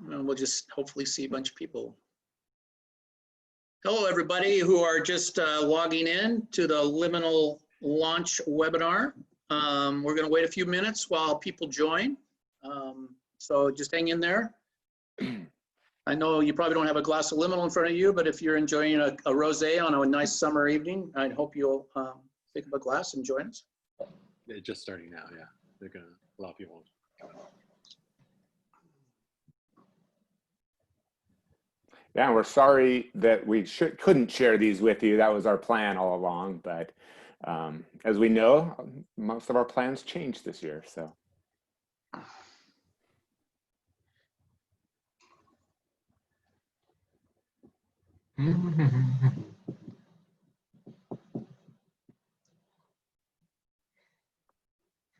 And we'll just hopefully see a bunch of people. Hello, everybody who are just logging in to the Liminal launch webinar. We're going to wait a few minutes while people join. So just hang in there. I know you probably don't have a glass of Liminal in front of you, but if you're enjoying a rosé on a nice summer evening, I hope you'll pick up a glass and join us. They're just starting now, yeah. They're going to allow people. Yeah, we're sorry that we couldn't share these with you. That was our plan all along, but as we know, most of our plans changed this year, so.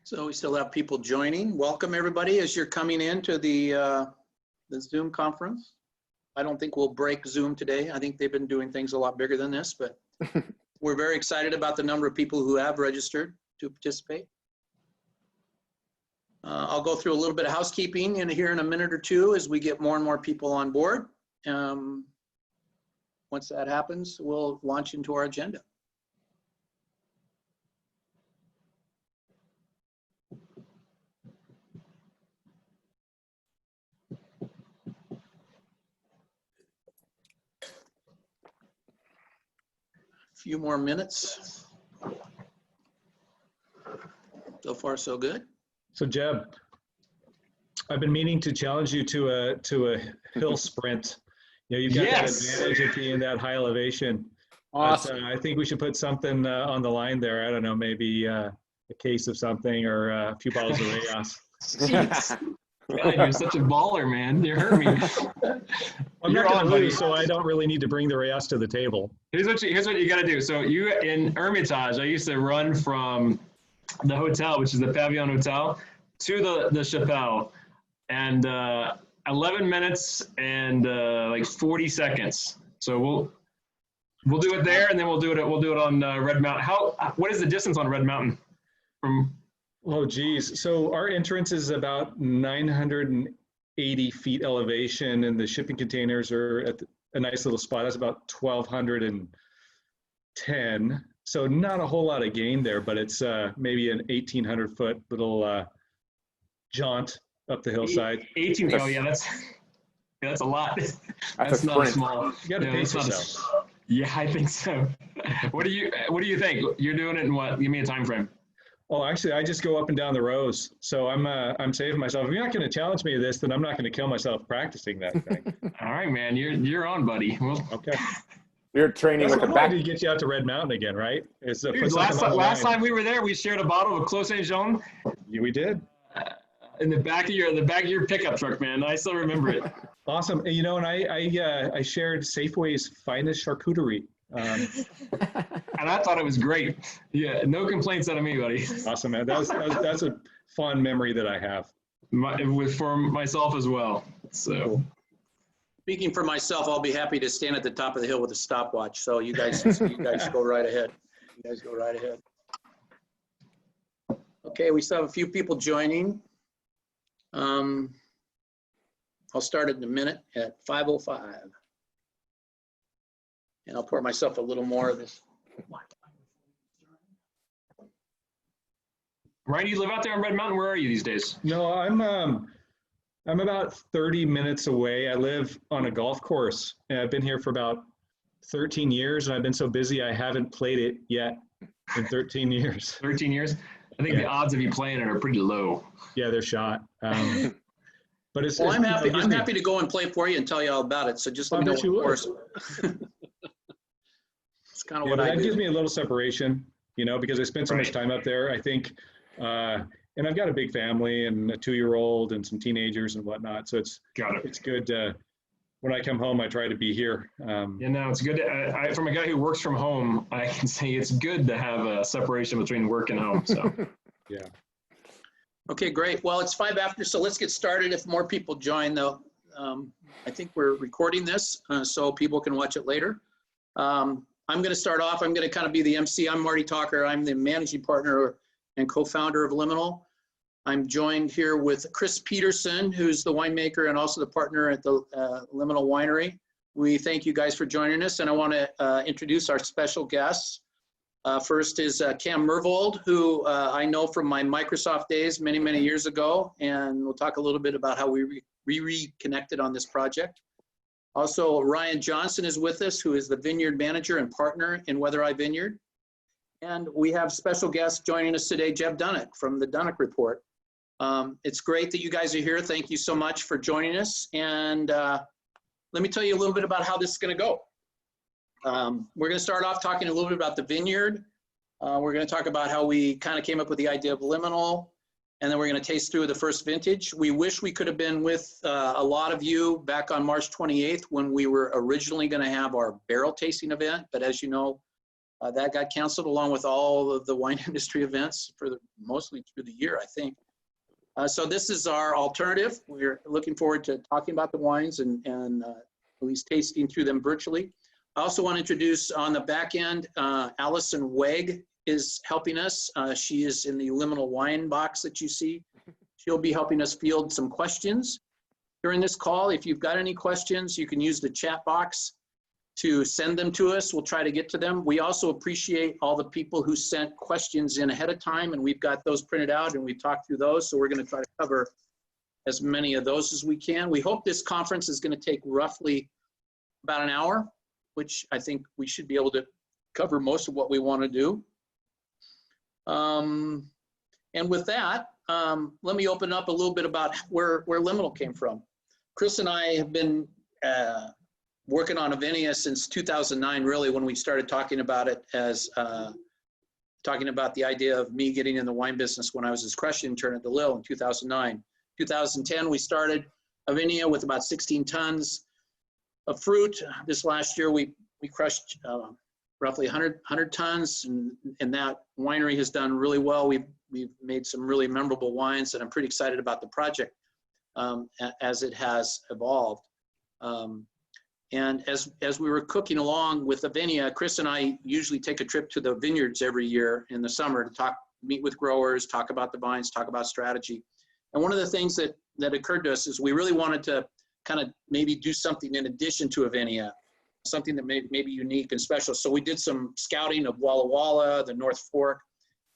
So we still have people joining. Welcome everybody as you're coming into the Zoom conference. I don't think we'll break Zoom today. I think they've been doing things a lot bigger than this, but we're very excited about the number of people who have registered to participate. I'll go through a little bit of housekeeping here in a minute or two as we get more and more people on board. Once that happens, we'll launch into our agenda. Few more minutes. So far, so good. So Jeb, I've been meaning to challenge you to a hill sprint. You know, you've got that advantage of being that high elevation. Awesome. But, I think we should put something on the line there. I don't know, maybe a case of something or a few bottles of Reyes. God, you're such a baller, man. You hurt me. I'm not going to lose, so I don't really need to bring the Reyes to the table. Here's what you got to do. So you in Hermitage, I used to run from the hotel, which is the Pavillon Hotel, to the Chapelle, and 11 minutes and like 40 seconds. So we'll do it there, and then we'll do it on Red Mountain. What is the distance on Red Mountain from? Oh, geez. So our entrance is about 980 feet elevation, and the shipping containers are at a nice little spot. That's about 1,210. So not a whole lot of gain there, but it's maybe an 1,800 foot little jaunt up the hillside. 18. Oh, yeah, that's a lot. That's not small. You got to pace yourself. Yeah, I think so. What do you think? You're doing it in what? Give me a time frame. Oh, actually, I just go up and down the rows. So I'm saving myself. If you're not going to challenge me to this, then I'm not going to kill myself practicing that thing. All right, man. You're on, buddy. Well, okay. You're training with the back. To get you out to Red Mountain again, right? Dude, last time we were there, we shared a bottle of Clos Saint Jean. Yeah, we did. In the back of your pickup truck, man. I still remember it. Awesome. You know, and I shared Safeway's finest charcuterie. And I thought it was great. Yeah, no complaints out of me, buddy. Awesome, man. That's a fond memory that I have. For myself as well. So, Speaking for myself, I'll be happy to stand at the top of the hill with a stopwatch. So you guys go right ahead. You guys go right ahead. Okay, we still have a few people joining. I'll start in a minute at 5:05. And I'll pour myself a little more of this. Ryan, you live out there on Red Mountain? Where are you these days? No, I'm about 30 minutes away. I live on a golf course, and I've been here for about 13 years, and I've been so busy I haven't played it yet in 13 years. 13 years? I think the odds of you playing it are pretty low. Yeah, they're shot. But it's. Well, I'm happy to go and play for you and tell you all about it. So just let me know what course. It's kind of what I do. That gives me a little separation, you know, because I spent so much time up there. I think, and I've got a big family and a 2-year-old and some teenagers and whatnot. So it's good. When I come home, I try to be here. It's good. From a guy who works from home, I can say it's good to have a separation between work and home. So, yeah. Okay, great. Well, it's 5 after, so let's get started. If more people join, though, I think we're recording this so people can watch it later. I'm going to start off. I'm going to kind of be the MC. I'm Marty Taucher. I'm the managing partner and co-founder of Liminal. I'm joined here with Chris Peterson, who's the winemaker and also the partner at the Liminal Winery. We thank you guys for joining us, and I want to introduce our special guests. First is Cam Myhrvold, who I know from my Microsoft days many, many years ago, and we'll talk a little bit about how we reconnected on this project. Also, Ryan Johnson is with us, who is the vineyard manager and partner in WeatherEye Vineyard. And we have special guests joining us today, Jeb Dunnuck from the Dunnuck Report. It's great that you guys are here. Thank you so much for joining us. And let me tell you a little bit about how this is going to go. We're going to start off talking a little bit about the vineyard. We're going to talk about how we kind of came up with the idea of Liminal. And then we're going to taste through the first vintage. We wish we could have been with a lot of you back on March 28th when we were originally going to have our barrel tasting event. But as you know, that got canceled along with all of the wine industry events for mostly through the year, I think. So this is our alternative. We're looking forward to talking about the wines and at least tasting through them virtually. I also want to introduce on the back end, Allison Wegg is helping us. She is in the Liminal wine box that you see. She'll be helping us field some questions during this call. If you've got any questions, you can use the chat box to send them to us. We'll try to get to them. We also appreciate all the people who sent questions in ahead of time, and we've got those printed out and we've talked through those. So we're going to try to cover as many of those as we can. We hope this conference is going to take roughly about an hour, which I think we should be able to cover most of what we want to do. And with that, let me open up a little bit about where Liminal came from. Chris and I have been working on Avinia since 2009, really, when we started talking about it as talking about the idea of me getting in the wine business when I was his crush intern at the Lil in 2009. 2010, we started Avinia with about 16 tons of fruit. This last year, we crushed roughly 100 tons, and that winery has done really well. We've made some really memorable wines, and I'm pretty excited about the project as it has evolved. And as we were cooking along with Avinia, Chris and I usually take a trip to the vineyards every year in the summer to meet with growers, talk about the vines, talk about strategy. And one of the things that occurred to us is we really wanted to kind of maybe do something in addition to Avinia, something that may be unique and special. So we did some scouting of Walla Walla, the North Fork.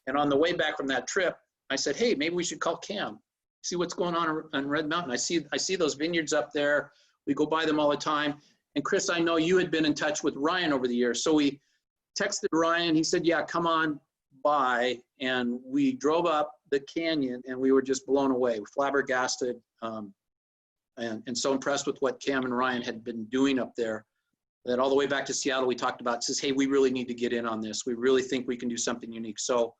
And on the way back from that trip, I said, hey, maybe we should call Cam, see what's going on Red Mountain. I see those vineyards up there. We go by them all the time. And Chris, I know you had been in touch with Ryan over the years. So we texted Ryan. He said, yeah, come on by. And we drove up the canyon and we were just blown away, flabbergasted, and so impressed with what Cam and Ryan had been doing up there that all the way back to Seattle, we talked about, says, hey, we really need to get in on this. We really think we can do something unique. So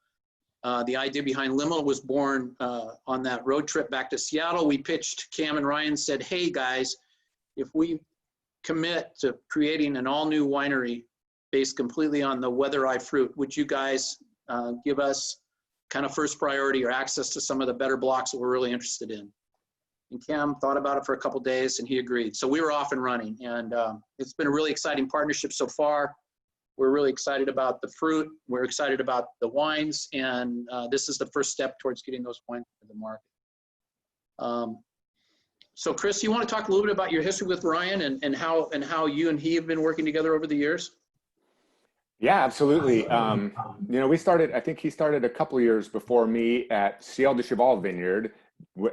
the idea behind Liminal was born on that road trip back to Seattle. We pitched Cam and Ryan, said, hey guys, if we commit to creating an all-new winery based completely on the WeatherEye fruit, would you guys give us kind of first priority or access to some of the better blocks that we're really interested in? And Cam thought about it for a couple of days and he agreed. So we were off and running, and it's been a really exciting partnership so far. We're really excited about the fruit. We're excited about the wines, and this is the first step towards getting those wines to the market. So Chris, you want to talk a little bit about your history with Ryan and how you and he have been working together over the years? Yeah, absolutely. You know, I think he started a couple of years before me at Ciel de Cheval Vineyard.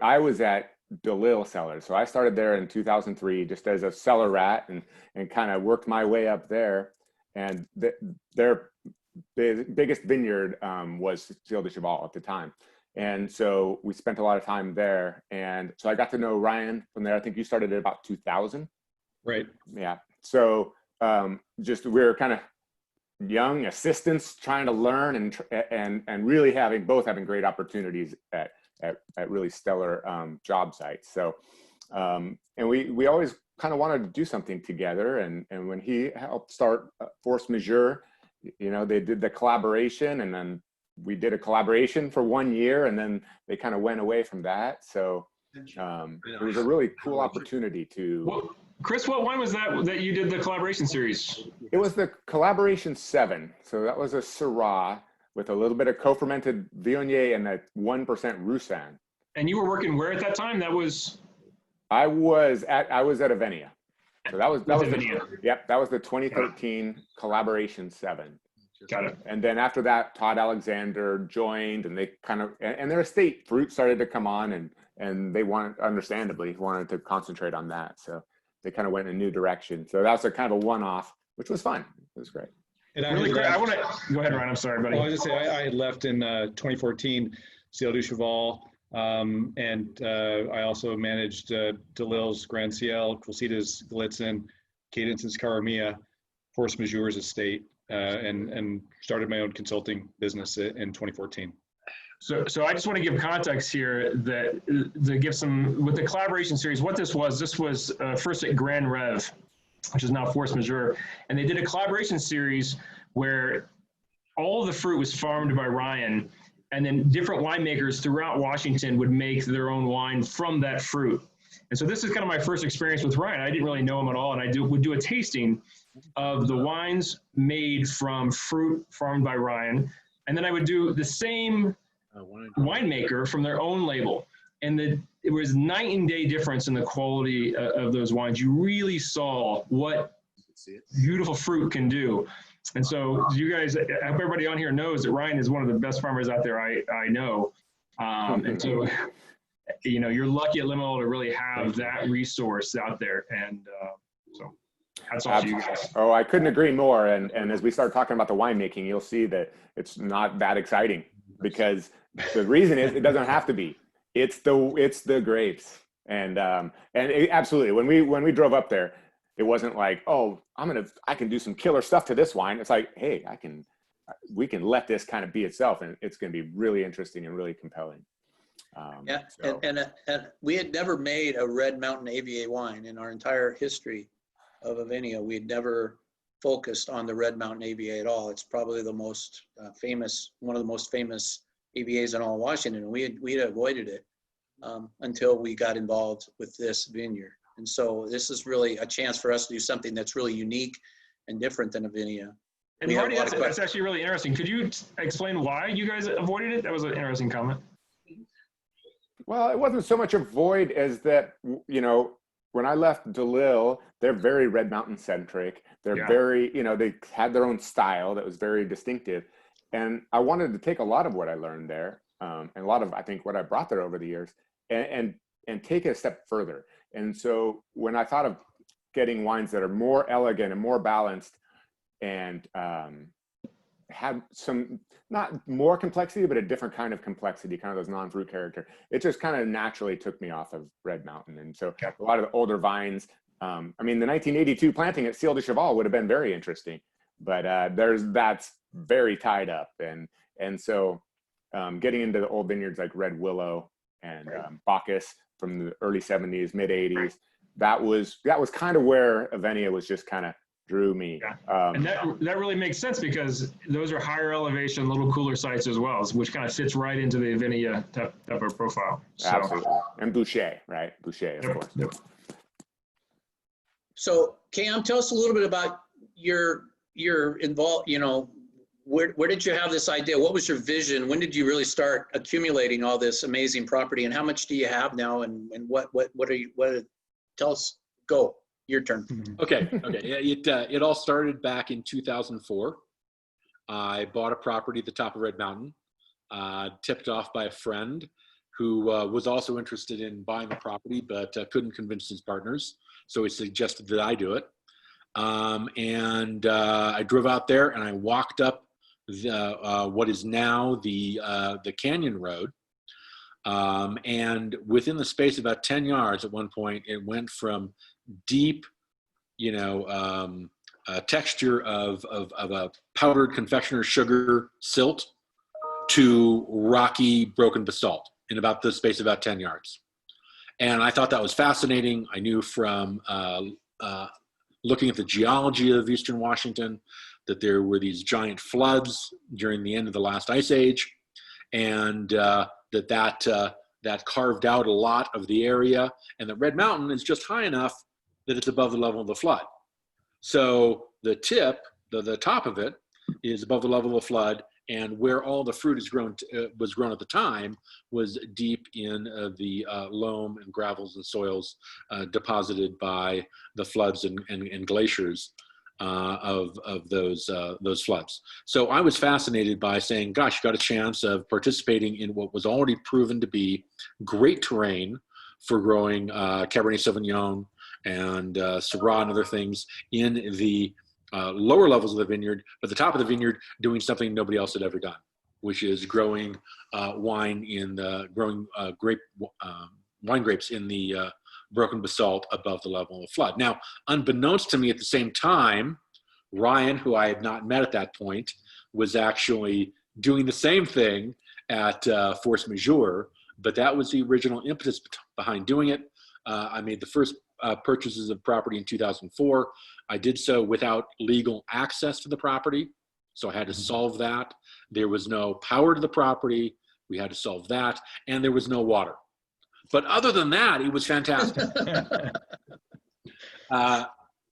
I was at DeLille cellar. So I started there in 2003 just as a cellar rat and kind of worked my way up there. And their biggest vineyard was Ciel de Cheval at the time. And so we spent a lot of time there. And so I got to know Ryan from there. I think you started at about 2000. Right. Yeah. So just we were kind of young assistants trying to learn and really both having great opportunities at really stellar job sites. So and we always kind of wanted to do something together. And when he helped start Force Majeure, you know, they did the collaboration, and then we did a collaboration for 1 year, and then they kind of went away from that. So it was a really cool opportunity to. Well, Chris, what wine was that you did the collaboration series? It was the Collaboration 7. So that was a Syrah with a little bit of co-fermented Viognier and a 1% Roussanne. And you were working where at that time? That was? I was at Avenia. So that was Avenia. that was the 2013 Collaboration 7. Got it. And then after that, Todd Alexander joined, and they kind of, and their estate fruit started to come on, and they understandably wanted to concentrate on that. So they kind of went in a new direction. So that was a kind of a one-off, which was fun. It was great. And Really great. I want to go ahead, Ryan. I'm sorry, buddy. I was just say I had left in 2014, Ciel du Cheval, and I also managed DeLille's Grand Ciel, Quilcita's Galitzin, Cadence's Caramia, Force Majeure's estate, and started my own consulting business in 2014. So I just want to give context here that to give some, with the collaboration series, what this was first at Grand Rev, which is now Force Majeure, and they did a collaboration series where all of the fruit was farmed by Ryan, and then different winemakers throughout Washington would make their own wine from that fruit. And so this is kind of my first experience with Ryan. I didn't really know him at all, and I would do a tasting of the wines made from fruit farmed by Ryan, and then I would do the same winemaker from their own label. And it was night and day difference in the quality of those wines. You really saw what beautiful fruit can do. And so you guys, I hope everybody on here knows that Ryan is one of the best farmers out there I know. And so, you know, you're lucky at Liminal to really have that resource out there. And so that's all to you guys. Oh, I couldn't agree more. And as we start talking about the winemaking, you'll see that it's not that exciting, because the reason is it doesn't have to be. It's the grapes. And absolutely, when we drove up there, it wasn't like, oh, I can do some killer stuff to this wine. It's like, hey, we can let this kind of be itself, and it's going to be really interesting and really compelling. And we had never made a Red Mountain AVA wine in our entire history of Avenia. We had never focused on the Red Mountain AVA at all. It's probably the most famous, one of the most famous AVAs in all of Washington. And we had avoided it until we got involved with this vineyard. And so this is really a chance for us to do something that's really unique and different than Avenia. And Marty, that's actually really interesting. Could you explain why you guys avoided it? That was an interesting comment. Well, it wasn't so much a void as that, you know, when I left DeLille, they're very Red Mountain centric. They're very, you know, they had their own style that was very distinctive. And I wanted to take a lot of what I learned there, and a lot of, I think, what I brought there over the years, and take it a step further. And so when I thought of getting wines that are more elegant and more balanced, and had some, not more complexity, but a different kind of complexity, kind of those non-fruit character, it just kind of naturally took me off of Red Mountain. And so a lot of the older vines, I mean, the 1982 planting at Ciel du Cheval would have been very interesting, but that's very tied up. And so getting into the old vineyards like Red Willow and Bacchus from the early 70s, mid 80s, that was kind of where Avenia was just kind of drew me. And that really makes sense, because those are higher elevation, little cooler sites as well, which kind of fits right into the Avenia type of profile. So. Absolutely. And Boucher, right? Boucher, of course. Yep. So Cam, tell us a little bit about your involved, you know, where did you have this idea? What was your vision? When did you really start accumulating all this amazing property, and how much do you have now? And what tell us, go, your turn. Okay. It all started back in 2004. I bought a property at the top of Red Mountain, tipped off by a friend who was also interested in buying the property, but couldn't convince his partners. So he suggested that I do it. And I drove out there and I walked up what is now the Canyon Road. And within the space of about 10 yards at one point, it went from deep, you know, texture of a powdered confectioner's sugar silt to rocky broken basalt in about the space of about 10 yards. And I thought that was fascinating. I knew from looking at the geology of Eastern Washington that there were these giant floods during the end of the last ice age, and that carved out a lot of the area, and that Red Mountain is just high enough that it's above the level of the flood. So the tip, the top of it, is above the level of the flood, And where all the fruit is grown was grown at the time was deep in the loam and gravels and soils deposited by the floods and glaciers of those floods. So I was fascinated by saying, gosh, you got a chance of participating in what was already proven to be great terrain for growing Cabernet Sauvignon and Syrah and other things in the lower levels of the vineyard, but the top of the vineyard doing something nobody else had ever done, which is growing wine in the wine grapes in the broken basalt above the level of flood. Now, unbeknownst to me at the same time, Ryan, who I had not met at that point, was actually doing the same thing at Force Majeure, but that was the original impetus behind doing it. I made the first purchases of property in 2004. I did so without legal access to the property, so I had to solve that. There was no power to the property. We had to solve that, and there was no water. But other than that, it was fantastic.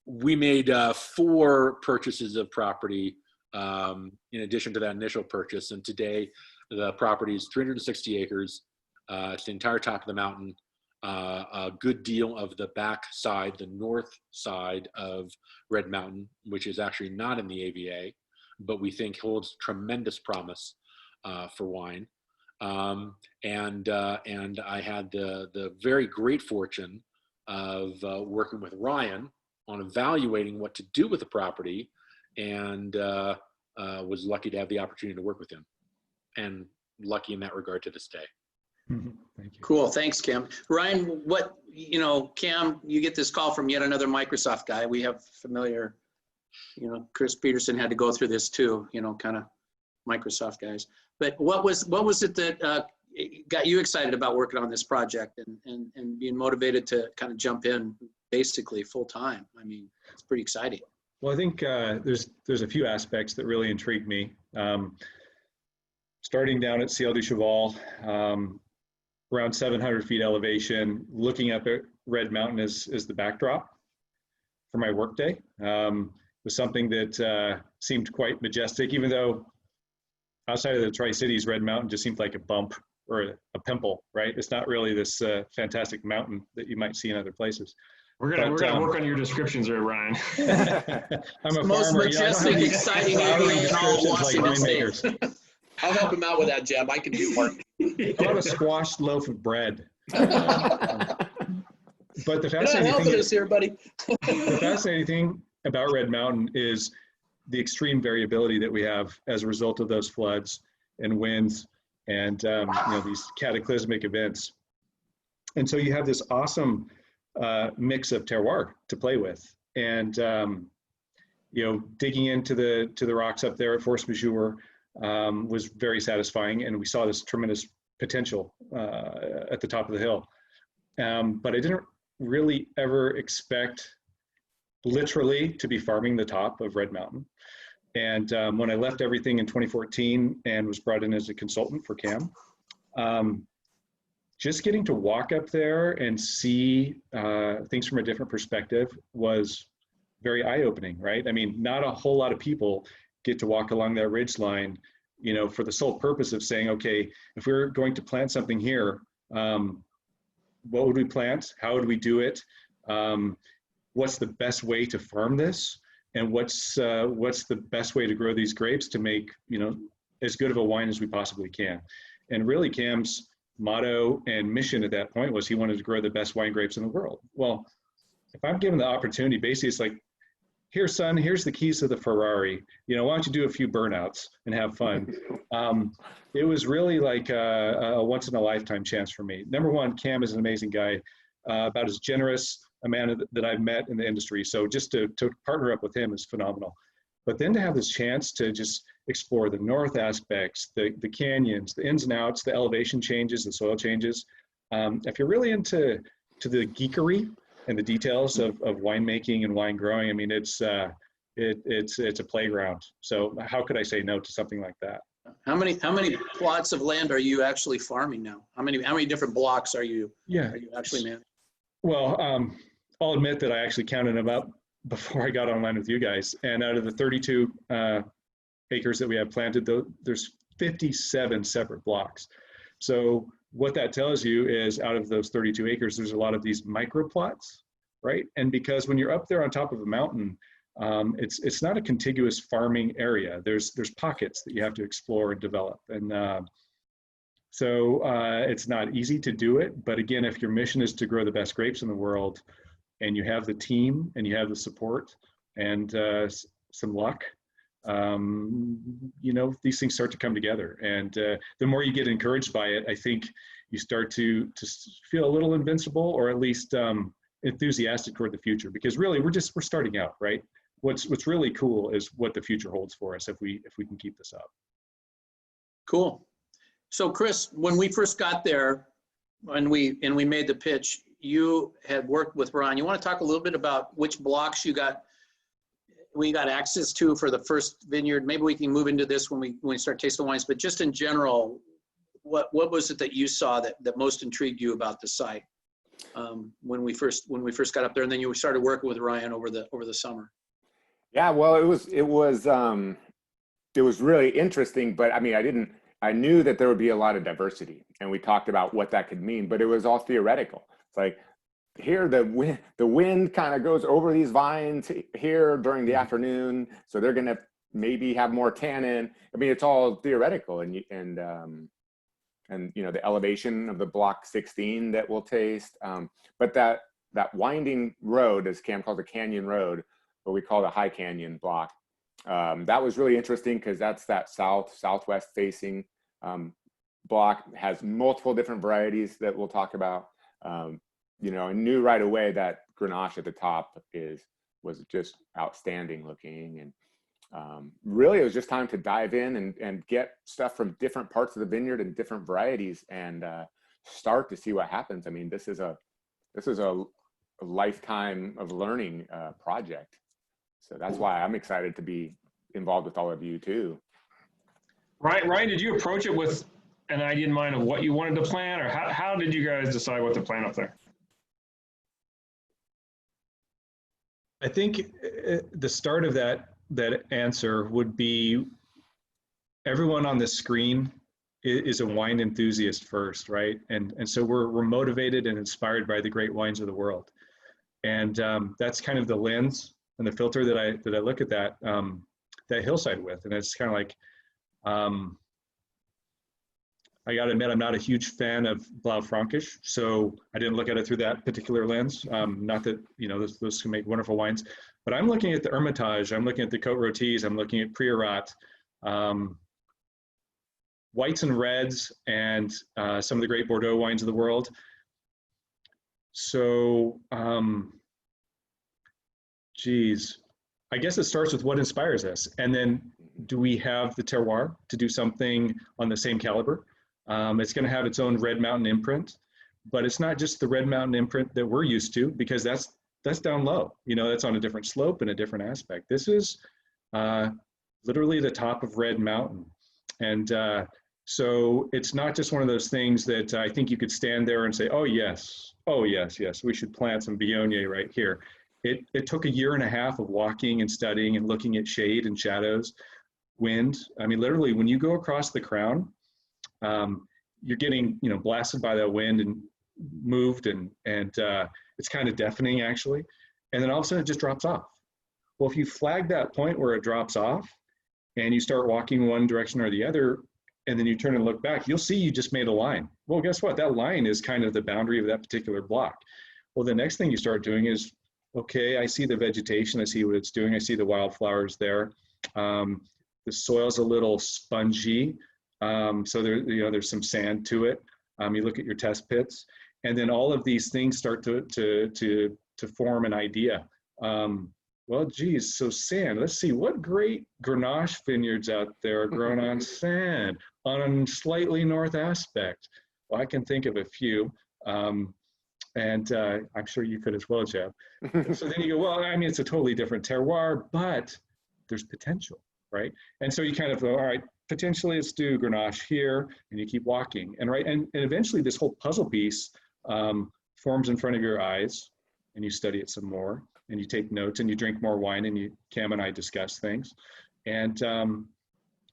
We made 4 purchases of property in addition to that initial purchase, and today the property is 360 acres. It's the entire top of the mountain. A good deal of the back side, the north side of Red Mountain, which is actually not in the AVA, but we think holds tremendous promise for wine. And I had the very great fortune of working with Ryan on evaluating what to do with the property, and was lucky to have the opportunity to work with him, and lucky in that regard to this day. Thank you. Cool. Thanks, Cam. Ryan, Cam, you get this call from yet another Microsoft guy. We have familiar, Chris Peterson had to go through this too, kind of Microsoft guys. But what was it that got you excited about working on this project and being motivated to kind of jump in basically full time? I mean, it's pretty exciting. Well, I think there's a few aspects that really intrigued me. Starting down at Ciel du Cheval, around 700 feet elevation, looking up at Red Mountain as the backdrop for my workday was something that seemed quite majestic, even though outside of the Tri-Cities, Red Mountain just seemed like a bump or a pimple, right? It's not really this fantastic mountain that you might see in other places. We're gonna work on your descriptions there, Ryan. I'm a Most farmer. majestic, exciting area in all Washington State. Like I'll help him out with that, Jeb. I can do more. I want a squashed loaf of bread. But the You're not helping us here, buddy. The fascinating thing about Red Mountain is the extreme variability that we have as a result of those floods and winds and these cataclysmic events. And so you have this awesome mix of terroir to play with. And digging into the rocks up there at Force Majeure was very satisfying, and we saw this tremendous potential at the top of the hill. But I didn't really ever expect literally to be farming the top of Red Mountain. And when I left everything in 2014 and was brought in as a consultant for Cam, just getting to walk up there and see things from a different perspective was very eye-opening, right? I mean, not a whole lot of people get to walk along that ridge line, for the sole purpose of saying, okay, if we're going to plant something here, what would we plant? How would we do it? What's the best way to farm this? And what's the best way to grow these grapes to make, as good of a wine as we possibly can? And really Cam's motto and mission at that point was he wanted to grow the best wine grapes in the world. Well, if I'm given the opportunity, basically it's like, here, son, here's the keys to the Ferrari. Why don't you do a few burnouts and have fun? It was really like a once in a lifetime chance for me. Number one, Cam is an amazing guy, about as generous a man that I've met in the industry. So just to partner up with him is phenomenal. But then to have this chance to just explore the north aspects, the canyons, the ins and outs, the elevation changes, the soil changes. If you're really into the geekery and the details of winemaking and wine growing, I mean, it's a playground. So how could I say no to something like that? How many plots of land are you actually farming now? How many different blocks are you actually managing? Well, I'll admit that I actually counted them up before I got online with you guys. And out of the 32 acres that we have planted, though, there's 57 separate blocks. So what that tells you is out of those 32 acres, there's a lot of these micro plots, right? And because when you're up there on top of a mountain, it's not a contiguous farming area. There's pockets that you have to explore and develop. And so it's not easy to do it. But again, if your mission is to grow the best grapes in the world, and you have the team and you have the support and some luck, you know, these things start to come together. And the more you get encouraged by it, I think you start to feel a little invincible, or at least enthusiastic toward the future. Because really, we're starting out, right? What's really cool is what the future holds for us if we can keep this up. Cool. So Chris, when we first got there, and we made the pitch, you had worked with Ron. You want to talk a little bit about which blocks we got access to for the first vineyard? Maybe we can move into this when we start tasting wines, but just in general, what was it that you saw that most intrigued you about the site when we first got up there, and then you started working with Ryan over the summer? Yeah, well, it was really interesting, but I mean, I knew that there would be a lot of diversity, and we talked about what that could mean, but it was all theoretical. It's like, here the wind kind of goes over these vines here during the afternoon, so they're gonna maybe have more tannin. I mean, it's all theoretical, and you know, the elevation of the block 16 that we'll taste, but that winding road, as Cam calls a canyon road, what we call the high canyon block, that was really interesting because that's that southwest facing block, has multiple different varieties that we'll talk about. You know, I knew right away that Grenache at the top was just outstanding looking, and really it was just time to dive in and get stuff from different parts of the vineyard and different varieties, and start to see what happens. I mean, this is a lifetime of learning project, so that's why I'm excited to be involved with all of you too. Ryan, did you approach it with an idea in mind of what you wanted to plant, or how did you guys decide what to plant up there? I think the start of that answer would be, everyone on the screen is a wine enthusiast first, right? And so we're motivated and inspired by the great wines of the world, and that's kind of the lens and the filter that I look at that hillside with. And it's kind of like, I got to admit, I'm not a huge fan of Blaufränkisch, so I didn't look at it through that particular lens. Not that, you know, those can make wonderful wines, but I'm looking at the Hermitage, I'm looking at the Côte Rôties, I'm looking at Priorat, whites and reds, and some of the great Bordeaux wines of the world. So, geez, I guess it starts with what inspires us, and then do we have the terroir to do something on the same caliber? It's going to have its own Red Mountain imprint, but it's not just the Red Mountain imprint that we're used to, because that's down low. You know, that's on a different slope and a different aspect. This is literally the top of Red Mountain, and so it's not just one of those things that I think you could stand there and say, oh yes, we should plant some Viognier right here. It took a year and a half of walking and studying and looking at shade and shadows, wind. I mean, literally, when you go across the crown, you're getting, you know, blasted by that wind and moved, and it's kind of deafening actually. And then all of a sudden it just drops off. Well, if you flag that point where it drops off and you start walking one direction or the other, and then you turn and look back, you'll see you just made a line. Well, guess what? That line is kind of the boundary of that particular block. Well, the next thing you start doing is, okay, I see the vegetation, I see what it's doing, I see the wildflowers there. The soil's a little spongy, so there's some sand to it. You look at your test pits, and then all of these things start to form an idea. Well, geez, so sand. Let's see, what great Grenache vineyards out there are grown on sand on a slightly north aspect? Well, I can think of a few. And I'm sure you could as well, Jeb. So then you go, well, I mean, it's a totally different terroir, but there's potential, right? And so you kind of go, all right, potentially let's do Grenache here, and you keep walking. And eventually this whole puzzle piece forms in front of your eyes, and you study it some more, and you take notes, and you drink more wine, and Cam and I discuss things. And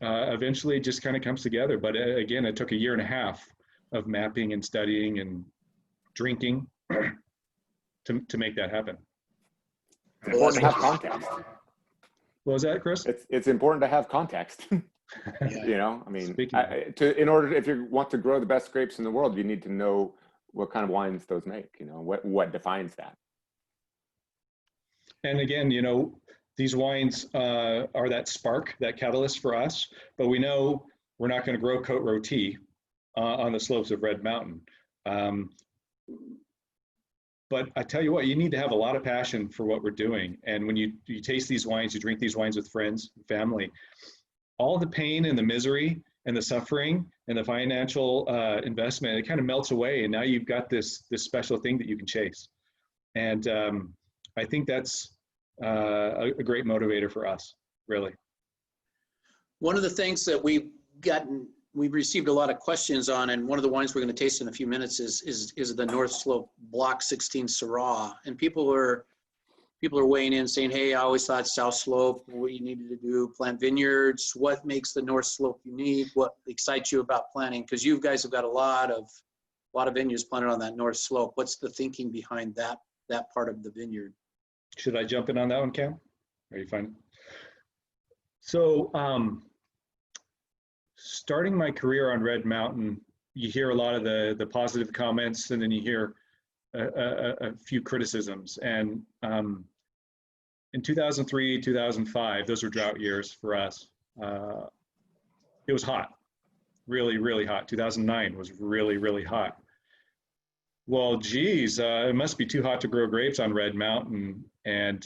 eventually it just kind of comes together. But again, it took a year and a half of mapping and studying and drinking to make that happen. It's important to have context. What was that, Chris? It's important to have context. Yeah. You know, I mean, Speaking of- if you want to grow the best grapes in the world, you need to know what kind of wines those make. You know, what defines that. And again, you know, these wines are that spark, that catalyst for us, but we know we're not going to grow Cote Rôtie on the slopes of Red Mountain. But I tell you what, you need to have a lot of passion for what we're doing. And when you taste these wines, you drink these wines with friends, family, all the pain and the misery and the suffering and the financial investment, it kind of melts away. And now you've got this special thing that you can chase. And I think that's a great motivator for us, really. One of the things that we've received a lot of questions on, and one of the wines we're going to taste in a few minutes is the North Slope Block 16 Syrah. And people are weighing in saying, hey, I always thought South Slope, what you needed to do, plant vineyards. What makes the North Slope unique? What excites you about planting? Because you guys have got a lot of vineyards planted on that North Slope. What's the thinking behind that part of the vineyard? Should I jump in on that one, Cam? Are you fine? So, starting my career on Red Mountain, you hear a lot of the positive comments, and then you hear a few criticisms. And in 2003, 2005, those were drought years for us. It was hot, really, really hot. 2009 was really, really hot. Well, geez, it must be too hot to grow grapes on Red Mountain, and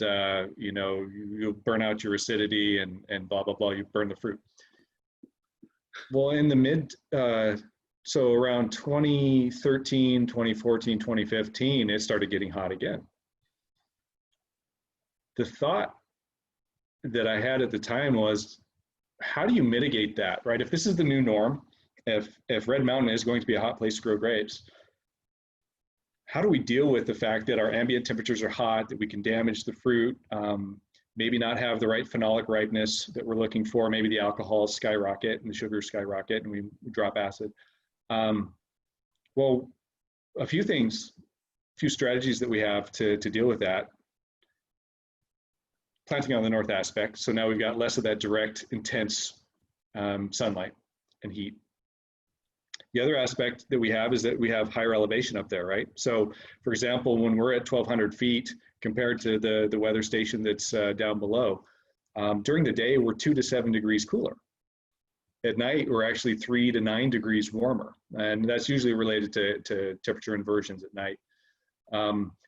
you know, you'll burn out your acidity and blah, blah, blah, you burn the fruit. Well, in the so around 2013, 2014, 2015, it started getting hot again. The thought that I had at the time was, how do you mitigate that, right? If this is the new norm, if Red Mountain is going to be a hot place to grow grapes, how do we deal with the fact that our ambient temperatures are hot, that we can damage the fruit, maybe not have the right phenolic ripeness that we're looking for, maybe the alcohols skyrocket and the sugars skyrocket and we drop acid. Well, a few strategies that we have to deal with that. Planting on the north aspect, so now we've got less of that direct, intense sunlight and heat. The other aspect that we have is that we have higher elevation up there, right? So, for example, when we're at 1,200 feet compared to the weather station that's down below, during the day, we're 2 to 7 degrees cooler. At night, we're actually 3 to 9 degrees warmer, and that's usually related to temperature inversions at night.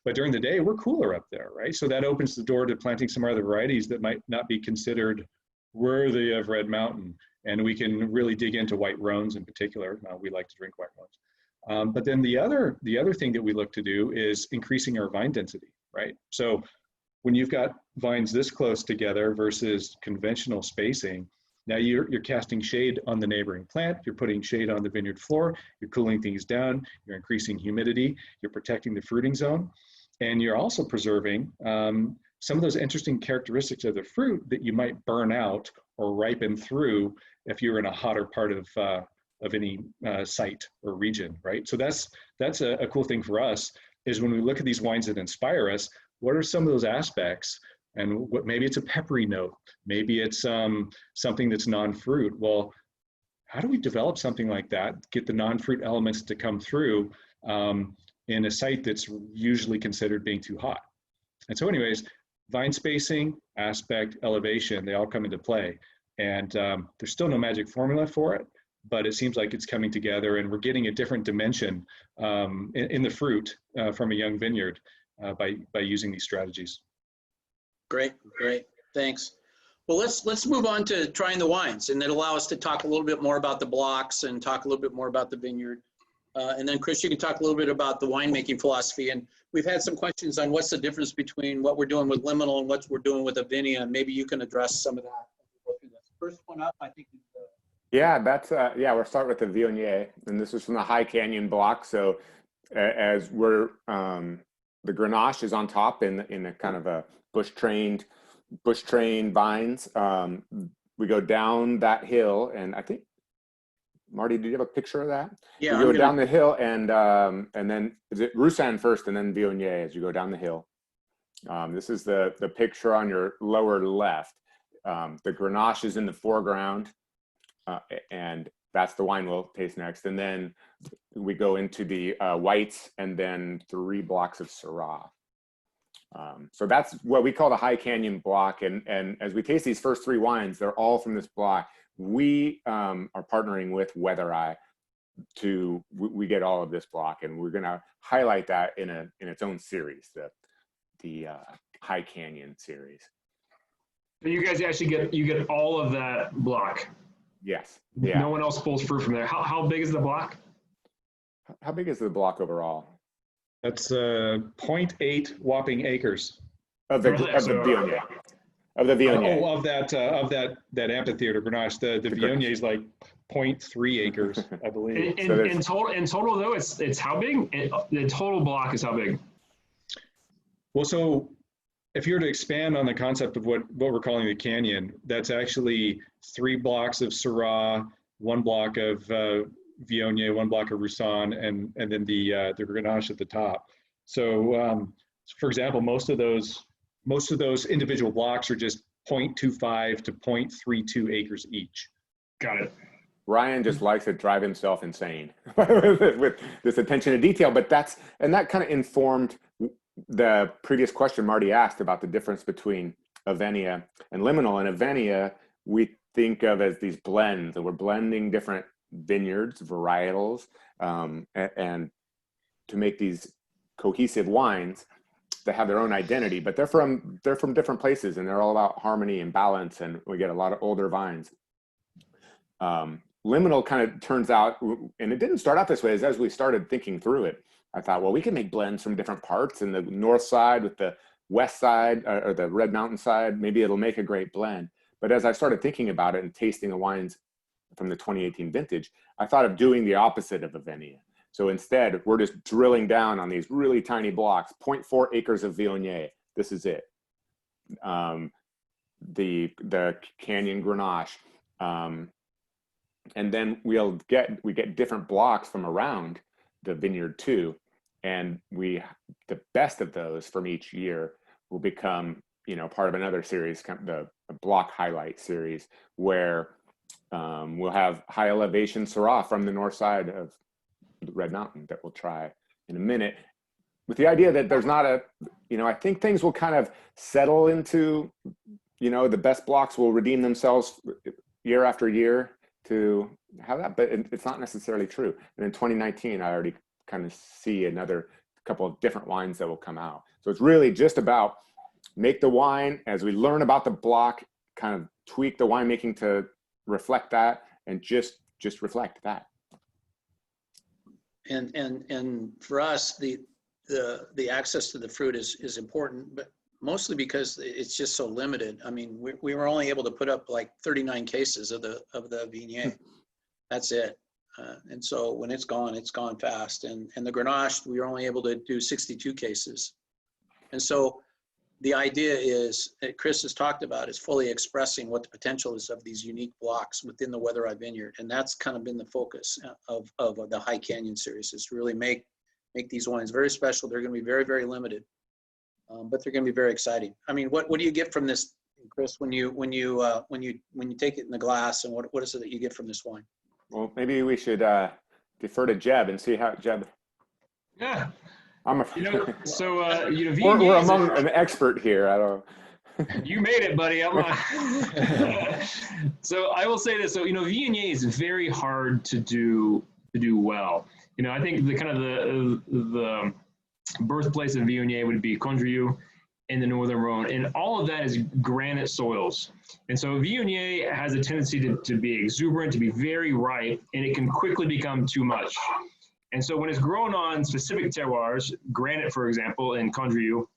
But during the day, we're cooler up there, right? So that opens the door to planting some other varieties that might not be considered worthy of Red Mountain. And we can really dig into white Rhones in particular. We like to drink white Rhones. But then the other thing that we look to do is increasing our vine density, right? So when you've got vines this close together versus conventional spacing, now you're casting shade on the neighboring plant, you're putting shade on the vineyard floor, you're cooling things down, you're increasing humidity, you're protecting the fruiting zone, and you're also preserving some of those interesting characteristics of the fruit that you might burn out or ripen through if you're in a hotter part of any site or region, right? So that's a cool thing for us, is when we look at these wines that inspire us, what are some of those aspects? And maybe it's a peppery note, maybe it's something that's non-fruit. Well, how do we develop something like that, get the non-fruit elements to come through in a site that's usually considered being too hot? And so anyways, vine spacing, aspect, elevation, they all come into play. And there's still no magic formula for it, but it seems like it's coming together, and we're getting a different dimension in the fruit from a young vineyard by using these strategies. Great, thanks. Well, let's move on to trying the wines, and it'll allow us to talk a little bit more about the blocks and talk a little bit more about the vineyard. And then Chris, you can talk a little bit about the winemaking philosophy. And we've had some questions on what's the difference between what we're doing with Liminal and what we're doing with Avinia. And maybe you can address some of that as we go through this. First one up, I think. Yeah, we'll start with the Viognier, and this is from the High Canyon block. So as we're, the Grenache is on top in a kind of a bush trained vines. we go down that hill, and I think, Marty, do you have a picture of that? Yeah, You go down the hill, and then is it Roussanne first, and then Viognier as you go down the hill. This is the picture on your lower left. The Grenache is in the foreground, and that's the wine we'll taste next. And then we go into the whites, and then 3 blocks of Syrah. So that's what we call the High Canyon block. And as we taste these first 3 wines, they're all from this block. We are partnering with WeatherEye we get all of this block, and we're going to highlight that in its own series, the High Canyon series. So you guys actually get all of that block. Yes. Yeah. No one else pulls fruit from there. How big is the block? How big is the block overall? That's 0.8 whopping acres. Of the Viognier. Of the Viognier. Oh, of that amphitheater Grenache. The Viognier is like 0.3 acres, I believe. In total though, it's how big? The total block is how big? Well, so if you were to expand on the concept of what we're calling the canyon, that's actually 3 blocks of Syrah, 1 block of Viognier, 1 block of Roussanne, and then the Grenache at the top. So, for example, most of those individual blocks are just 0.25 to 0.32 acres each. Got it. Ryan just likes to drive himself insane with this attention to detail, but that kind of informed the previous question Marty asked about the difference between Avenia and Liminal. And Avenia, we think of as these blends, and we're blending different vineyards, varietals, and to make these cohesive wines that have their own identity, but they're from different places, and they're all about harmony and balance, and we get a lot of older vines. Liminal kind of turns out, and it didn't start out this way, as we started thinking through it, I thought, well, we can make blends from different parts, and the north side with the west side, or the Red Mountain side, maybe it'll make a great blend. But as I started thinking about it and tasting the wines from the 2018 vintage, I thought of doing the opposite of Avenia. So instead, we're just drilling down on these really tiny blocks, 0.4 acres of Viognier. This is it. The Canyon Grenache. And then we get different blocks from around the vineyard too. And the best of those from each year will become, part of another series, the block highlight series, where we'll have high elevation Syrah from the north side of the Red Mountain that we'll try in a minute, with the idea that there's not I think things will kind of settle into, the best blocks will redeem themselves year after year to have that, but it's not necessarily true. And in 2019, I already kind of see another couple of different wines that will come out. So it's really just about make the wine, as we learn about the block, kind of tweak the winemaking to reflect that, and just reflect that. And for us, the access to the fruit is important, but mostly because it's just so limited. I mean, we were only able to put up like 39 cases of the Viognier. That's it. And so when it's gone fast. And the Grenache, we were only able to do 62 cases. And so the idea is, that Chris has talked about, is fully expressing what the potential is of these unique blocks within the WeatherEye vineyard. And that's kind of been the focus of the High Canyon series, is to really make these wines very special. They're going to be very, very limited, but they're going to be very exciting. I mean, what do you get from this, Chris, when you take it in the glass, and what is it that you get from this wine? Well, maybe we should defer to Jeb and see how Jeb. Yeah. Viognier we're among an expert here. I don't. You made it, buddy. I'm not. So I will say this. So Viognier is very hard to do well. I think the birthplace of Viognier would be Condrieu in the northern Rhone, and all of that is granite soils. And so Viognier has a tendency to be exuberant, to be very ripe, and it can quickly become too much. And so when it's grown on specific terroirs, granite, for example, in Condrieu,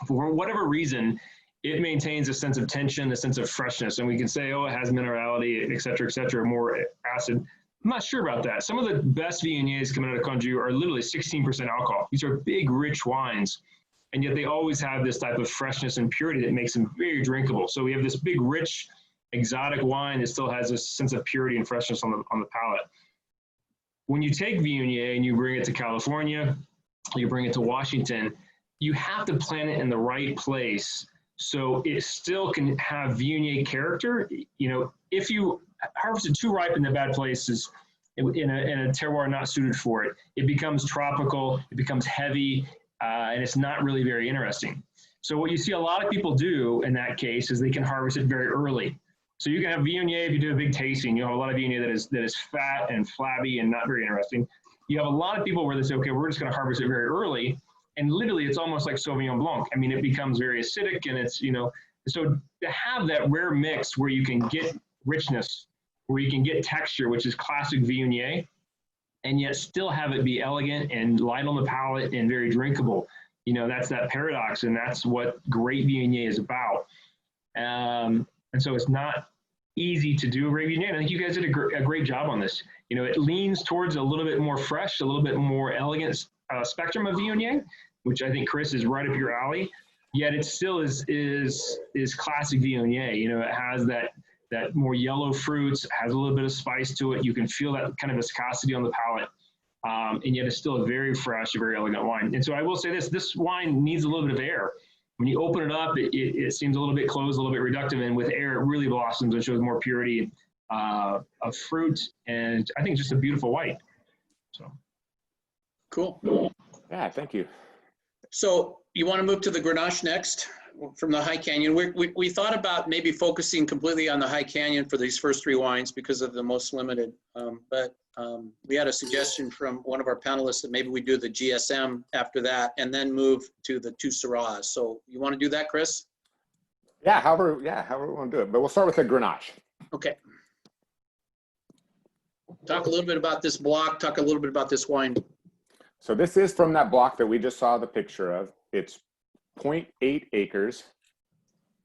for whatever reason, it maintains a sense of tension, a sense of freshness. And we can say, oh, it has minerality, et cetera, more acid. I'm not sure about that. Some of the best Viogniers coming out of Condrieu are literally 16% alcohol. These are big, rich wines, and yet they always have this type of freshness and purity that makes them very drinkable. So we have this big, rich exotic wine that still has a sense of purity and freshness on the palate. When you take Viognier and you bring it to California, you bring it to Washington, you have to plant it in the right place so it still can have Viognier character. You know, if you harvest it too ripe in the bad places, in a terroir not suited for it, it becomes tropical, it becomes heavy, and it's not really very interesting. So what you see a lot of people do in that case is they can harvest it very early. So you can have Viognier, if you do a big tasting, you have a lot of Viognier that is fat and flabby and not very interesting. You have a lot of people where they say, okay, we're just going to harvest it very early. And literally it's almost like Sauvignon Blanc. I mean, it becomes very acidic and it's, you know, so to have that rare mix where you can get richness, where you can get texture, which is classic Viognier, and yet still have it be elegant and light on the palate and very drinkable. You know, that's that paradox, and that's what great Viognier is about. And so it's not easy to do a great Viognier. And I think you guys did a great job on this. You know, it leans towards a little bit more fresh, a little bit more elegant spectrum of Viognier, which I think, Chris, is right up your alley. Yet it still is classic Viognier. You know, it has that more yellow fruits, has a little bit of spice to it. You can feel that kind of viscosity on the palate. And yet it's still a very fresh, very elegant wine. And so I will say this wine needs a little bit of air. When you open it up, it seems a little bit closed, a little bit reductive, and with air, it really blossoms and shows more purity of fruit. And I think just a beautiful white. So Cool. Yeah, thank you. So you want to move to the Grenache next from the High Canyon. We thought about maybe focusing completely on the High Canyon for these first three wines because of the most limited. But we had a suggestion from one of our panelists that maybe we do the GSM after that and then move to the two Syrahs. So you want to do that, Chris? Yeah, however we want to do it. But we'll start with the Grenache. Okay. Talk a little bit about this block. Talk a little bit about this wine. So this is from that block that we just saw the picture of. It's 0.8 acres.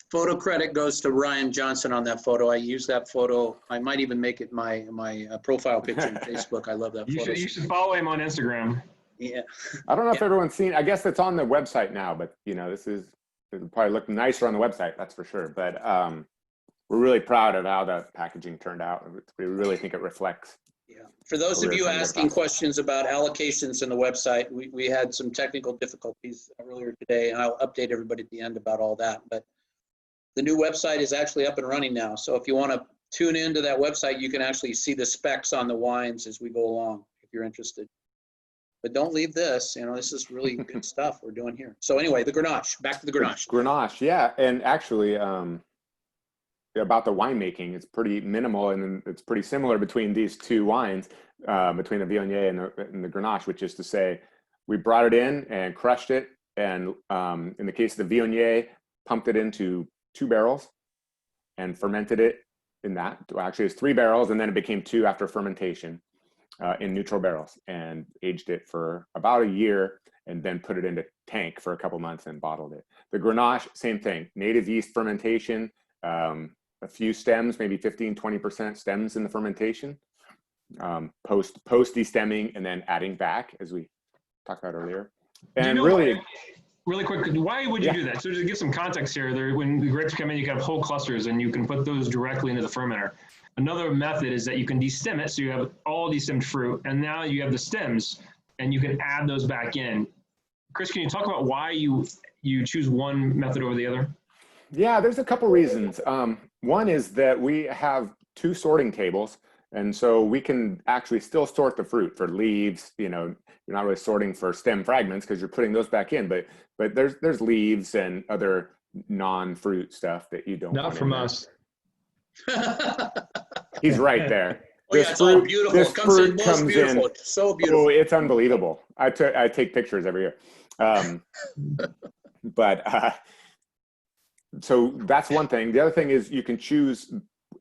Photo credit goes to Ryan Johnson on that photo. I use that photo. I might even make it my profile picture on Facebook. I love that photo. you should follow him on Instagram. Yeah. I don't know if everyone's seen, I guess it's on the website now, but you know, it'll probably look nicer on the website, that's for sure. But we're really proud of how the packaging turned out. We really think it reflects. Yeah. For those of you asking questions about allocations in the website, we had some technical difficulties earlier today, and I'll update everybody at the end about all that. But the new website is actually up and running now. So if you want to tune into that website, you can actually see the specs on the wines as we go along, if you're interested. But don't leave this, you know, this is really good stuff we're doing here. So anyway, the Grenache, back to the Grenache. Grenache, yeah. And actually, about the winemaking, it's pretty minimal, and it's pretty similar between these two wines, between the Viognier and the Grenache, which is to say, we brought it in and crushed it, and in the case of the Viognier, pumped it into 2 barrels and fermented it in that. Actually, it's 3 barrels, and then it became 2 after fermentation in neutral barrels, and aged it for about a year, and then put it into tank for a couple months and bottled it. The Grenache, same thing, native yeast fermentation, a few stems, maybe 15-20% stems in the fermentation, post destemming, and then adding back, as we talked about earlier. And really quick, why would you do that? So to give some context here, when the grapes come in, you can have whole clusters, and you can put those directly into the fermenter. Another method is that you can destem it, so you have all destemmed fruit, and now you have the stems, and you can add those back in. Chris, can you talk about why you choose one method over the other? Yeah, there's a couple reasons. One is that we have 2 sorting tables, and so we can actually still sort the fruit for leaves. You know, you're not really sorting for stem fragments because you're putting those back in, but there's leaves and other non-fruit stuff that you don't want. Not from us. He's right there. Oh, yeah, it's all beautiful. It comes in most beautiful. It's so beautiful. Oh, it's unbelievable. I take pictures every year. So that's one thing. The other thing is you can choose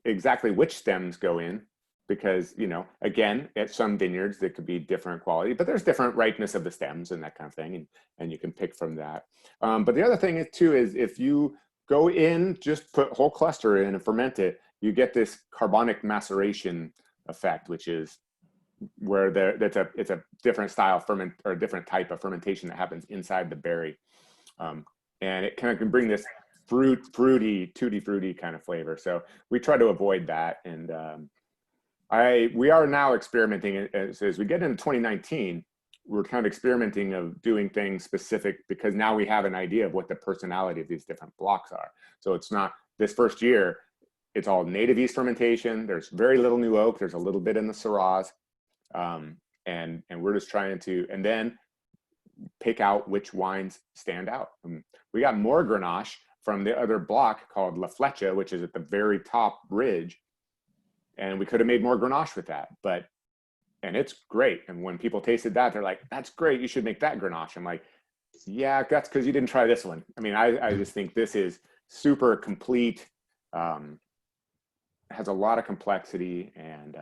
exactly which stems go in, because, you know, again, at some vineyards, there could be different quality, but there's different ripeness of the stems and that kind of thing. And you can pick from that. But the other thing is too, is if you go in, just put whole cluster in and ferment it, you get this carbonic maceration effect, which is where it's a different style different type of fermentation that happens inside the berry. And it kind of can bring this fruity, tutti frutti kind of flavor. So we try to avoid that. And we are now experimenting as we get into 2019. We're kind of experimenting of doing things specific because now we have an idea of what the personality of these different blocks are. So it's not this first year, it's all native yeast fermentation. There's very little new oak. There's a little bit in the Syrahs. And we're just trying to, and then pick out which wines stand out. We got more Grenache from the other block called La Flecha, which is at the very top ridge. And we could have made more Grenache with that, and it's great. And when people tasted that, they're like, that's great, you should make that Grenache. I'm like, yeah, that's because you didn't try this one. I mean, I just think this is super complete, has a lot of complexity. And